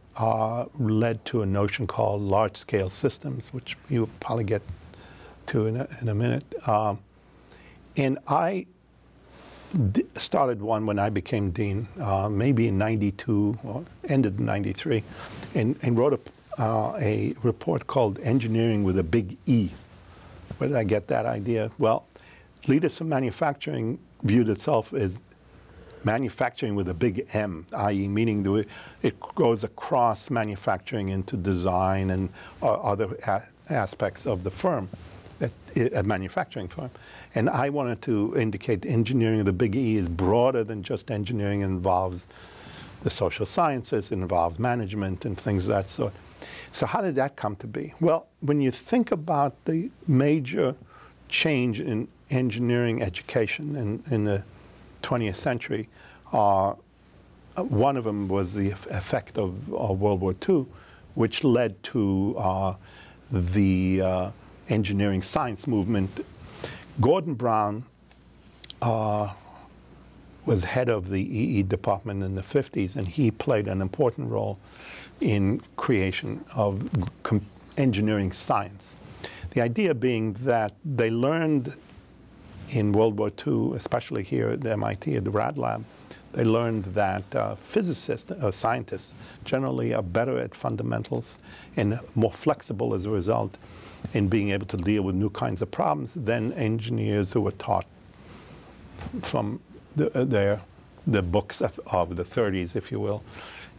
led to a notion called large-scale systems, which you'll probably get to in a minute. And I started one when I became dean, maybe in 92 or ended in 93, and wrote a report called Engineering with a Big E. Where did I get that idea? Well, Leaders of Manufacturing viewed itself as manufacturing with a big M, i.e. meaning it goes across manufacturing into design and other aspects of the firm, a manufacturing firm. And I wanted to indicate engineering with a big E is broader than just engineering. It involves the social sciences, it involves management and things of that sort. So how did that come to be? Well, when you think about the major change in engineering education in the 20th century, one of them was the effect of World War II, which led to the engineering science movement. Gordon Brown was head of the EE department in the 50s, and he played an important role in creation of engineering science. The idea being that they learned in World War II, especially here at MIT at the Rad Lab, they learned that physicists, scientists, generally are better at fundamentals and more flexible as a result in being able to deal with new kinds of problems than engineers who were taught from the books of the 30s, if you will.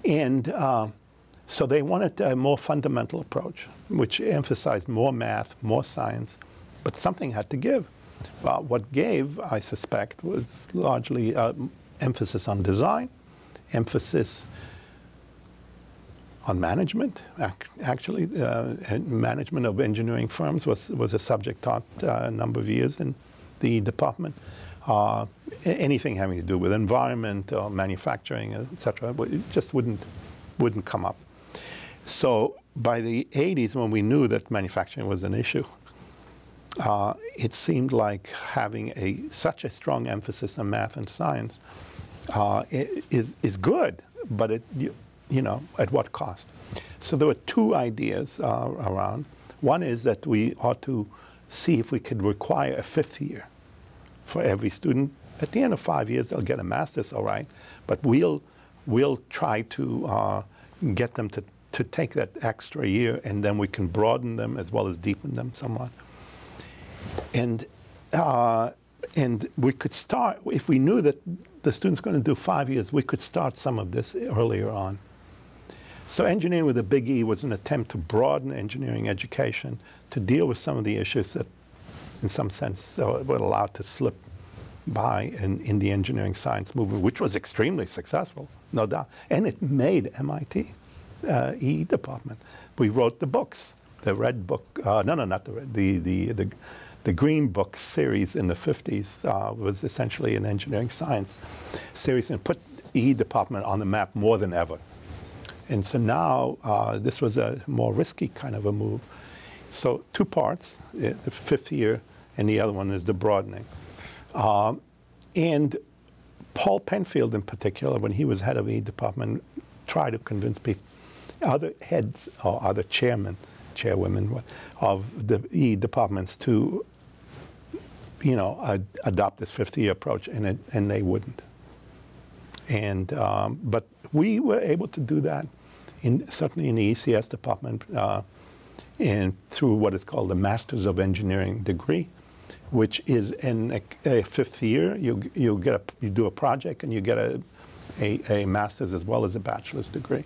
And so they wanted a more fundamental approach, which emphasized more math, more science, but something had to give. Well, what gave, I suspect, was largely emphasis on design, emphasis on management. Actually, management of engineering firms was a subject taught a number of years in the department. Anything having to do with environment or manufacturing, etc., it just wouldn't come up. So by the 80s, when we knew that manufacturing was an issue, it seemed like having such a strong emphasis on math and science is good, but at what cost? So there were two ideas around. One is that we ought to see if we could require a fifth year for every student. At the end of 5 years, they'll get a master's, all right, but we'll try to get them to take that extra year, and then we can broaden them as well as deepen them somewhat. And we could start, if we knew that the student's going to do 5 years, we could start some of this earlier on. So engineering with a big E was an attempt to broaden engineering education to deal with some of the issues that, in some sense, were allowed to slip by in the engineering science movement, which was extremely successful, no doubt. And it made MIT EE department. We wrote the books, the red book, not the red, the green book series in the 50s was essentially an engineering science series and put EE department on the map more than ever. And so now this was a more risky kind of a move. So two parts, the fifth year, and the other one is the broadening. And Paul Penfield in particular, when he was head of the EE department, tried to convince people, other heads or other chairwomen of the EE departments to, adopt this fifth-year approach, and they wouldn't. And but we were able to do that certainly in the ECS department, and through what is called the Masters of Engineering degree, which is in a fifth year. You do a project and you get a master's as well as a bachelor's degree.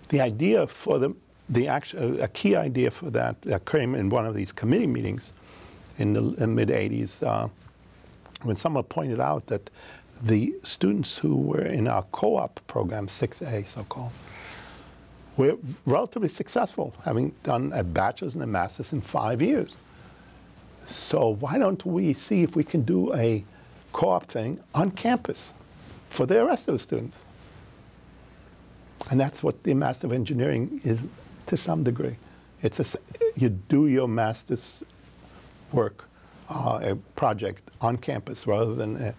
The idea for a key idea for that came in one of these committee meetings in the mid-'80s, when someone pointed out that the students who were in our co-op program, 6A so-called, were relatively successful, having done a bachelor's and a master's in 5 years. So why don't we see if we can do a co-op thing on campus for the rest of the students? And that's what the Master of Engineering is to some degree. You do your master's work, a project on campus rather than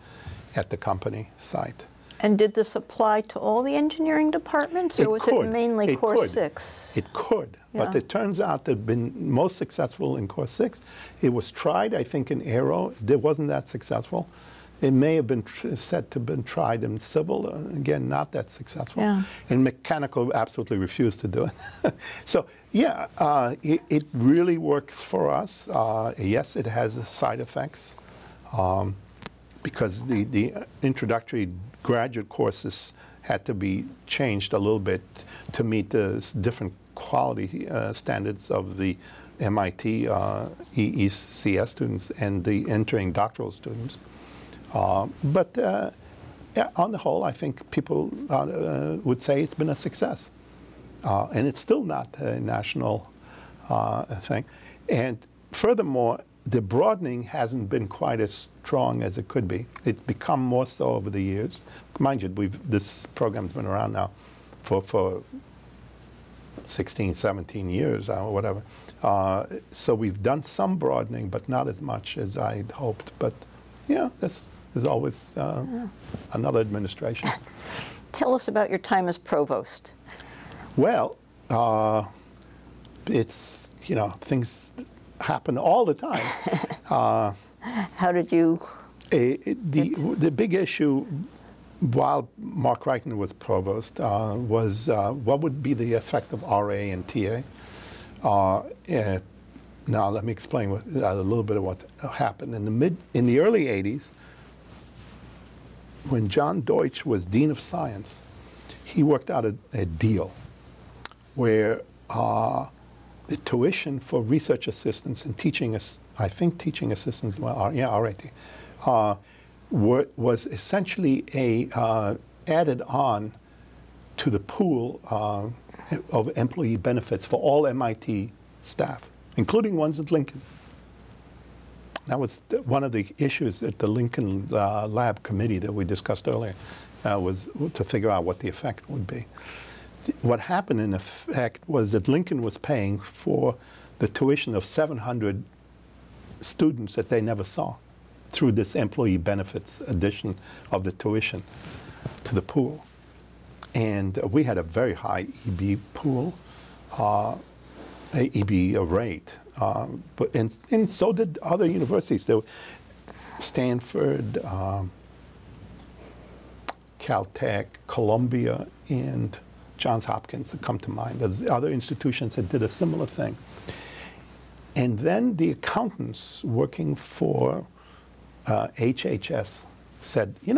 at the company site. And did this apply to all the engineering departments, or was it mainly Core 6? It could, but it turns out to have been most successful in Core 6. It was tried, I think, in Aero. It wasn't that successful. It may have been said to have been tried in civil, again, not that successful. Yeah. And mechanical absolutely refused to do it. So, yeah, it really works for us. Yes, it has side effects because the introductory graduate courses had to be changed a little bit to meet the different quality standards of the MIT ECS students and the entering doctoral students. But yeah, on the whole, I think people would say it's been a success. And it's still not a national thing. And furthermore, the broadening hasn't been quite as strong as it could be. It's become more so over the years. Mind you, this program's been around now for 16, 17 years or whatever. So we've done some broadening, but not as much as I'd hoped. But yeah, there's always another administration. Tell us about your time as provost. Well, it's, things happen all the time. How did you? The big issue while Mark Reichner was provost was what would be the effect of RA and TA. Now let me explain a little bit of what happened in the early '80s. When John Deutsch was Dean of Science, he worked out a deal where the tuition for research assistants and teaching assistants, RAT, was essentially added on to the pool of employee benefits for all MIT staff, including ones at Lincoln. That was one of the issues at the Lincoln Lab Committee that we discussed earlier, was to figure out what the effect would be. What happened in effect was that Lincoln was paying for the tuition of 700 students that they never saw through this employee benefits addition of the tuition to the pool. And we had a very high EB pool, EB rate, and so did other universities. There were Stanford, Caltech, Columbia, and Johns Hopkins that come to mind. There's other institutions that did a similar thing. And then the accountants working for HHS said, we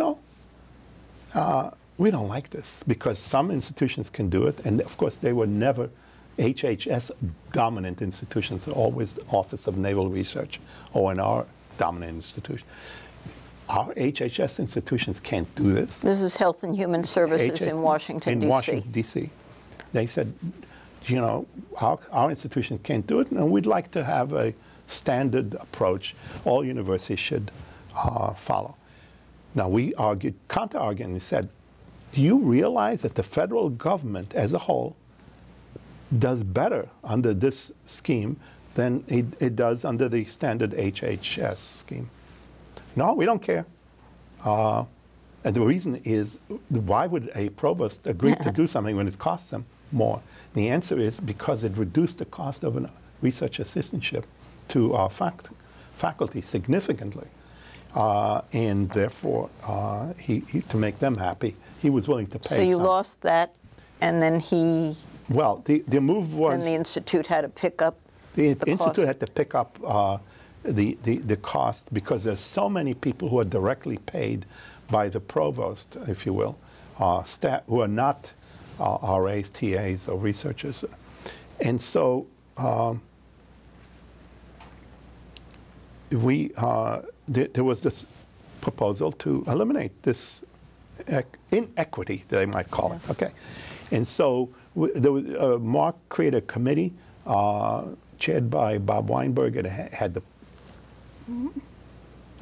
don't like this because some institutions can do it. And of course, they were never HHS dominant institutions. They're always Office of Naval Research, ONR dominant institution. Our HHS institutions can't do this. This is Health and Human Services in Washington, D.C. In Washington, D.C. They said, our institution can't do it, and we'd like to have a standard approach all universities should follow. Now, we argued, counter-argued, and said, do you realize that the federal government as a whole does better under this scheme than it does under the standard HHS scheme? No, we don't care. And the reason is, why would a provost agree to do something when it costs them more? The answer is because it reduced the cost of a research assistantship to our faculty significantly. and therefore, to make them happy, he was willing to pay. So you some. lost that, and then Well, the move was. And the institute had to pick up. The institute cost. had to pick up the cost because there's so many people who are directly paid by the provost, if you will, staff who are not RAs, TAs, or researchers, and so. There was this proposal to eliminate this inequity, they might call it. Okay, and so Mark created a committee chaired by Bob Weinberg. It had the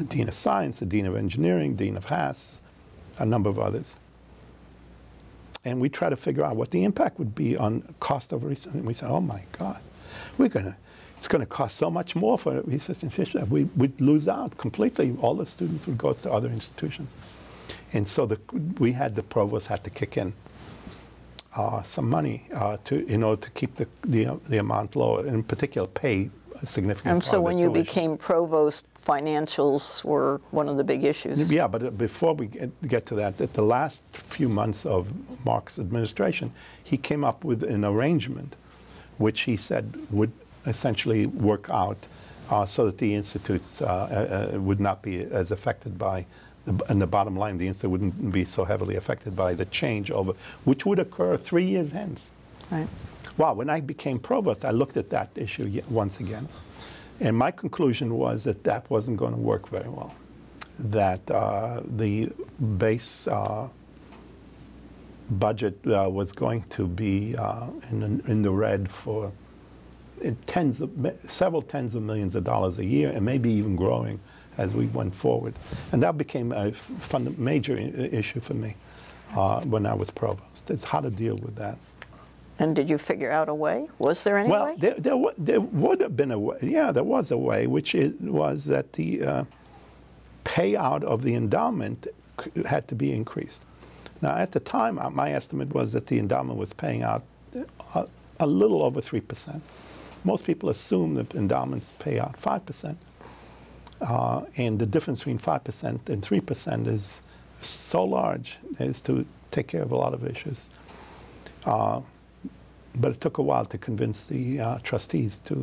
Dean of Science, the Dean of Engineering, Dean of Haas, a number of others. And we tried to figure out what the impact would be on cost of research. And we said, oh my God, it's going to cost so much more for research institutions. We'd lose out completely. All the students would go to other institutions. And so we had the provost had to kick in some money in order to keep the amount low, in particular pay a significant And part so of when the you tuition. became provost, financials were one of the big issues. Yeah, but before we get to that, at the last few months of Mark's administration, he came up with an arrangement which he said would essentially work out so that the institutes would not be as affected by, and the bottom line, the institute wouldn't be so heavily affected by the changeover, which would occur 3 years hence. Right. Well, when I became provost, I looked at that issue once again, and my conclusion was that that wasn't going to work very well, that the base budget was going to be in the red for several tens of millions of dollars a year, and maybe even growing as we went forward. And that became a major issue for me when I was provost. It's how to deal with that. And did you figure out a way? Was there any way? Well, there would have been a way. Yeah, there was a way, which was that the payout of the endowment had to be increased. Now, at the time, my estimate was that the endowment was paying out a little over 3%. Most people assume that endowments pay out 5%. And the difference between 5% and 3% is so large as to take care of a lot of issues. But it took a while to convince the trustees to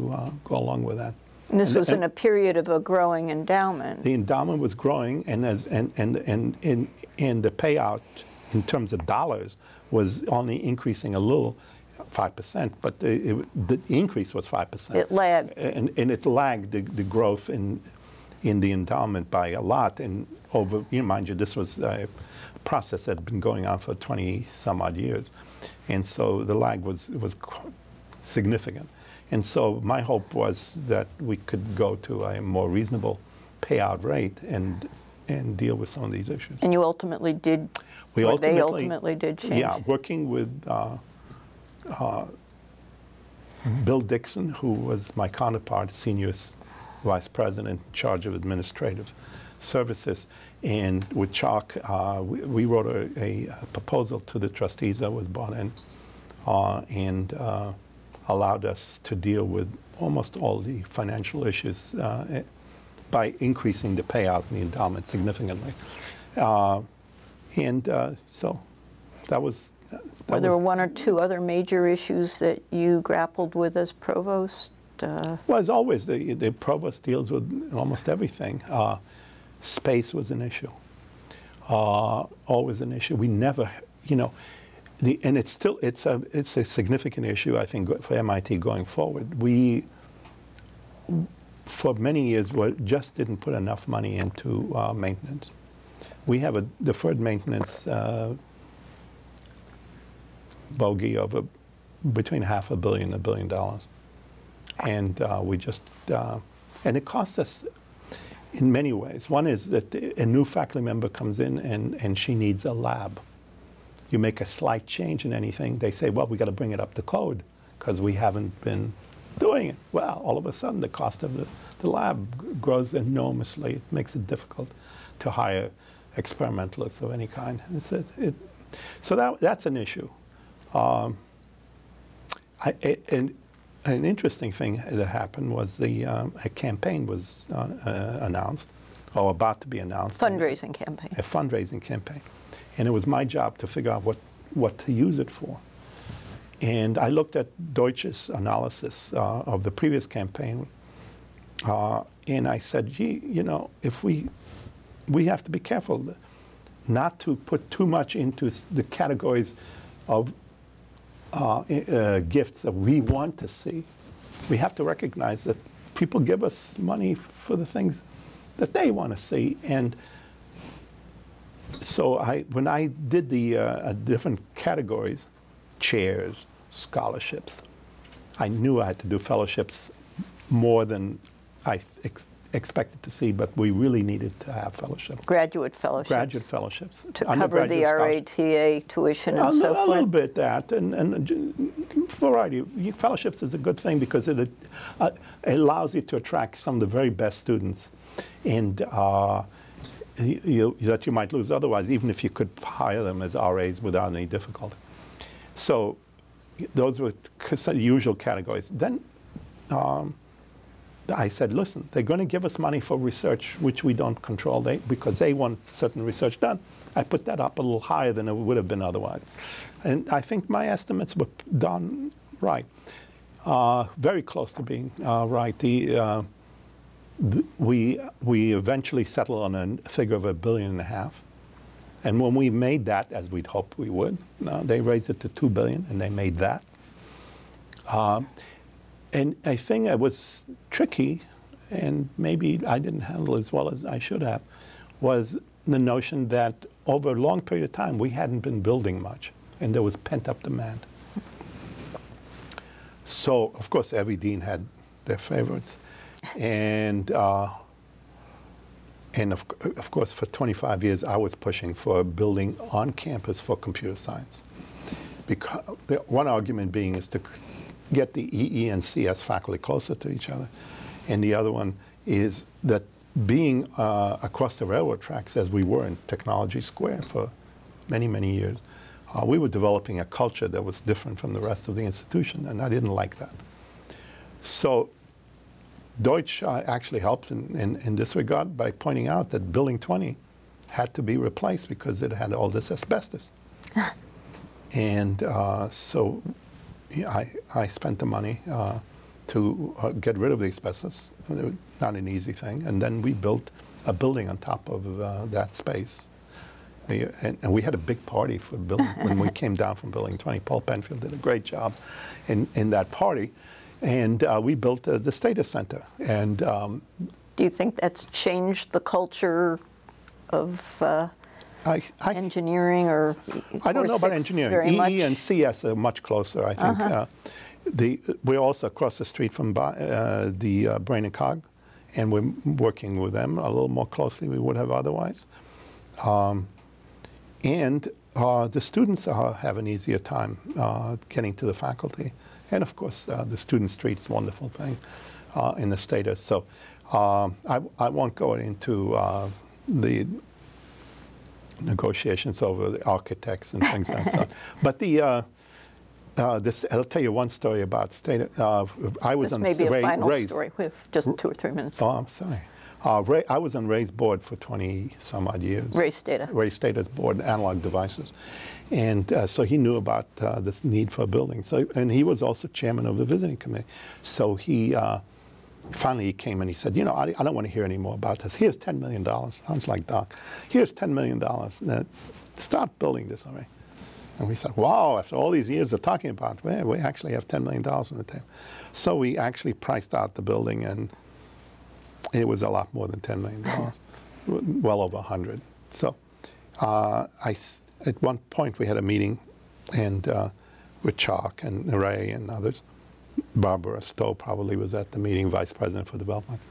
go along with that. And this was in a period of a growing endowment. The endowment was growing, and the payout in terms of dollars was only increasing a little, 5%, but the increase was 5%. It lagged. And it lagged the growth in the endowment by a lot. And mind you, this was a process that had been going on for 20 some odd years. And so the lag was significant. And so my hope was that we could go to a more reasonable payout rate and deal with some of these issues. And you ultimately did, they ultimately did change? Yeah, working with Bill Dixon, who was my counterpart, senior vice president in charge of administrative services. And with Chuck, we wrote a proposal to the trustees that was brought in and allowed us to deal with almost all the financial issues by increasing the payout in the endowment significantly. So that was... Were there one or two other major issues that you grappled with as provost? Well, as always, the provost deals with almost everything. Space was an issue, always an issue. We never, and it's a significant issue, I think, for MIT going forward. We, for many years, just didn't put enough money into maintenance. We have a deferred maintenance bogey of between $500 million and $1 billion. And we just, and it costs us in many ways. One is that a new faculty member comes in and she needs a lab. You make a slight change in anything, they say, well, we got to bring it up to code because we haven't been doing it. Well, all of a sudden the cost of the lab grows enormously. It makes it difficult to hire experimentalists of any kind. So that's an issue. An interesting thing that happened was a campaign was announced or about to be announced. Fundraising campaign. A fundraising campaign. And it was my job to figure out what to use it for. And I looked at Deutsche's analysis of the previous campaign, and I said, gee, you know, if we have to be careful not to put too much into the categories of gifts that we want to see. We have to recognize that people give us money for the things that they want to see. And so when I did the different categories, chairs, scholarships, I knew I had to do fellowships more than I expected to see, but we really needed to have fellowships. Graduate fellowships. Graduate fellowsowships. To cover the RATA tuition and so forth? A little bit that, and variety. Fellowships is a good thing because it allows you to attract some of the very best students and that you might lose otherwise, even if you could hire them as RAs without any difficulty. So those were the usual categories. Then I said, listen, they're going to give us money for research, which we don't control, because they want certain research done. I put that up a little higher than it would have been otherwise. And I think my estimates were done right, very close to being right. We eventually settled on a figure of $1.5 billion. And when we made that, as we'd hoped we would, they raised it to $2 billion, and they made that. And I think it was tricky, and maybe I didn't handle as well as I should have, was the notion that over a long period of time, we hadn't been building much, and there was pent-up demand. So, of course, every dean had their favorites. And of course, for 25 years, I was pushing for a building on campus for computer science. Because one argument being is to get the EE and CS faculty closer to each other. And the other one is that being across the railroad tracks, as we were in Technology Square for many, many years, we were developing a culture that was different from the rest of the institution, and I didn't like that. So Deutsch actually helped in this regard by pointing out that Building 20 had to be replaced because it had all this asbestos. And so I spent the money to get rid of the asbestos. Not an easy thing. And then we built a building on top of that space. And we had a big party for building when we came down from Building 20. Paul Penfield did a great job in that party. And we built the Status Center. And do you think that's changed the culture of engineering or I don't know about engineering. EE and CS are much closer, I think. We're also across the street from the Brain and Cog, and we're working with them a little more closely than we would have otherwise. And the students have an easier time getting to the faculty. And of course, the Student Street's a wonderful thing in the Status. So I won't go into the negotiations over the architects and things like that. But I'll tell you one story about Status. I was this on may be a final Ray's story with just 2 or 3 minutes. Oh, I'm sorry. I was on Ray's board for 20-some-odd years. Ray's Data. Ray's Data's board, analog devices. And so he knew about this need for a building. So, and he was also chairman of the visiting committee. So he finally he came and he said, you know, I don't want to hear any more about this. Here's $10 million. Sounds like Doc. Here's $10 million. Start building this already. And we said, wow, after all these years of talking about it, well, we actually have $10 million on the table. So we actually priced out the building, and it was a lot more than $10 million, well over 100. So at one point we had a meeting and with Chalk and Ray and others. Barbara Stowe probably was at the meeting, Vice President for Development.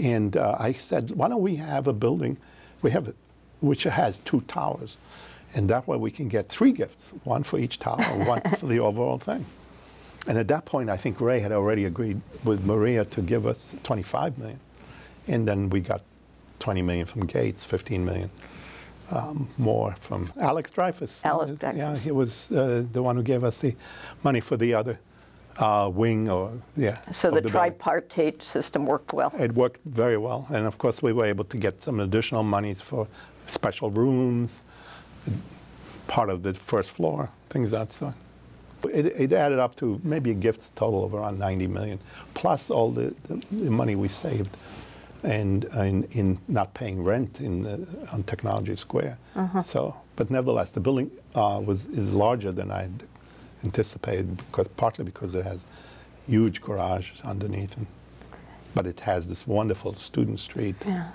And I said, why don't we have a building which has 2 towers? And that way we can get 3 gifts, 1 for each tower, 1 for the overall thing. And at that point, I think Ray had already agreed with Maria to give us $25 million. And then we got $20 million from Gates, $15 million more from Alex Dreyfus. Alex Dreyfus. Yeah, he was the one who gave us the money for the other wing or, yeah. So the of building. tripartite system worked well. It worked very well. And of course, we were able to get some additional monies for special rooms, part of the first floor, things that sort. It added up to maybe a gifts total of around 90 million, plus all the money we saved and in not paying rent on Technology Square. So, but nevertheless, the building is larger than I'd anticipated, partly because it has huge garage underneath, but it has this wonderful student street. Yeah.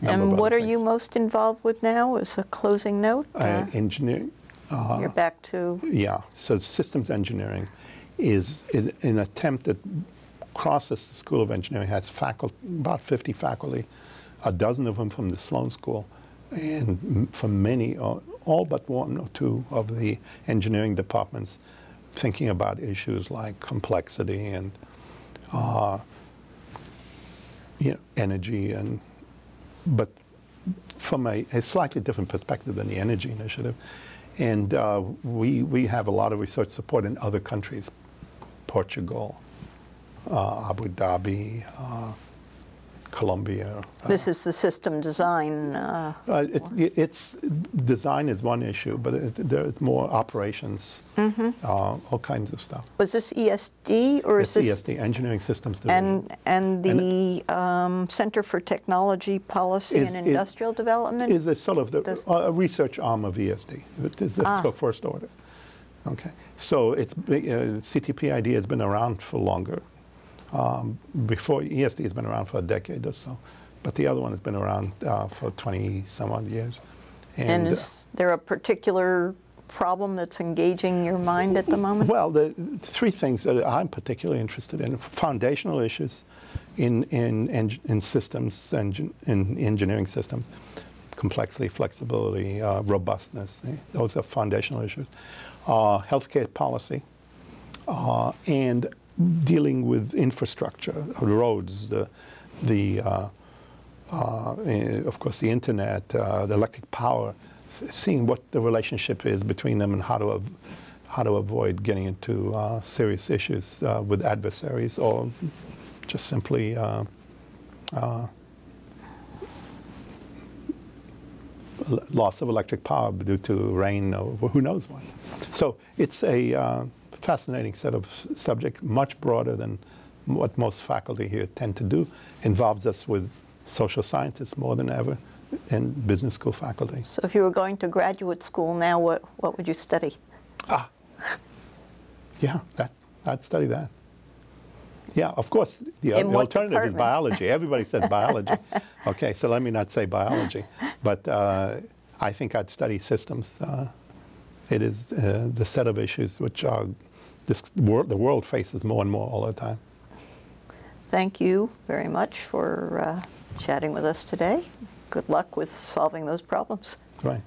And what are you most involved with now as a closing note? Engineering. You're back to... Yeah, so systems engineering is an attempt that crosses the School of Engineering, has about 50 faculty, a dozen of them from the Sloan School, and from many, all but one or two of the engineering departments, thinking about issues like complexity and energy, but from a slightly different perspective than the energy initiative. And we have a lot of research support in other countries, Portugal, Abu Dhabi, Colombia. This is the system design. It's design is one issue, but there's more operations, all kinds of stuff. Was this ESD or is this ESD, Engineering Systems Division? And the Center for Technology Policy and Industrial Development is a sort of a research arm of ESD. It is the first order. Okay, so it's CTPID has been around for longer. Before ESD has been around for a decade or so, but the other one has been around for 20-some-odd years. And is there a particular problem that's engaging your mind at the moment? Well, the three things that I'm particularly interested in: foundational issues in systems, in engineering systems, complexity, flexibility, robustness. Those are foundational issues. Healthcare policy, and dealing with infrastructure, roads, of course, the internet, the electric power, seeing what the relationship is between them and how to avoid getting into serious issues with adversaries or just simply loss of electric power due to rain or who knows what. So it's a fascinating set of subject, much broader than what most faculty here tend to do. Involves us with social scientists more than ever and business school faculty. So if you were going to graduate school now, what would you study? Yeah, I'd study that. Yeah, of course, the alternative is biology. Everybody said biology. Okay, so let me not say biology. But I think I'd study systems. It is the set of issues which the world faces more and more all the time. Thank you very much for chatting with us today. Good luck with solving those problems. Right.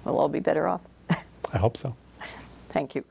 We'll all be better off. I hope so. Thank you.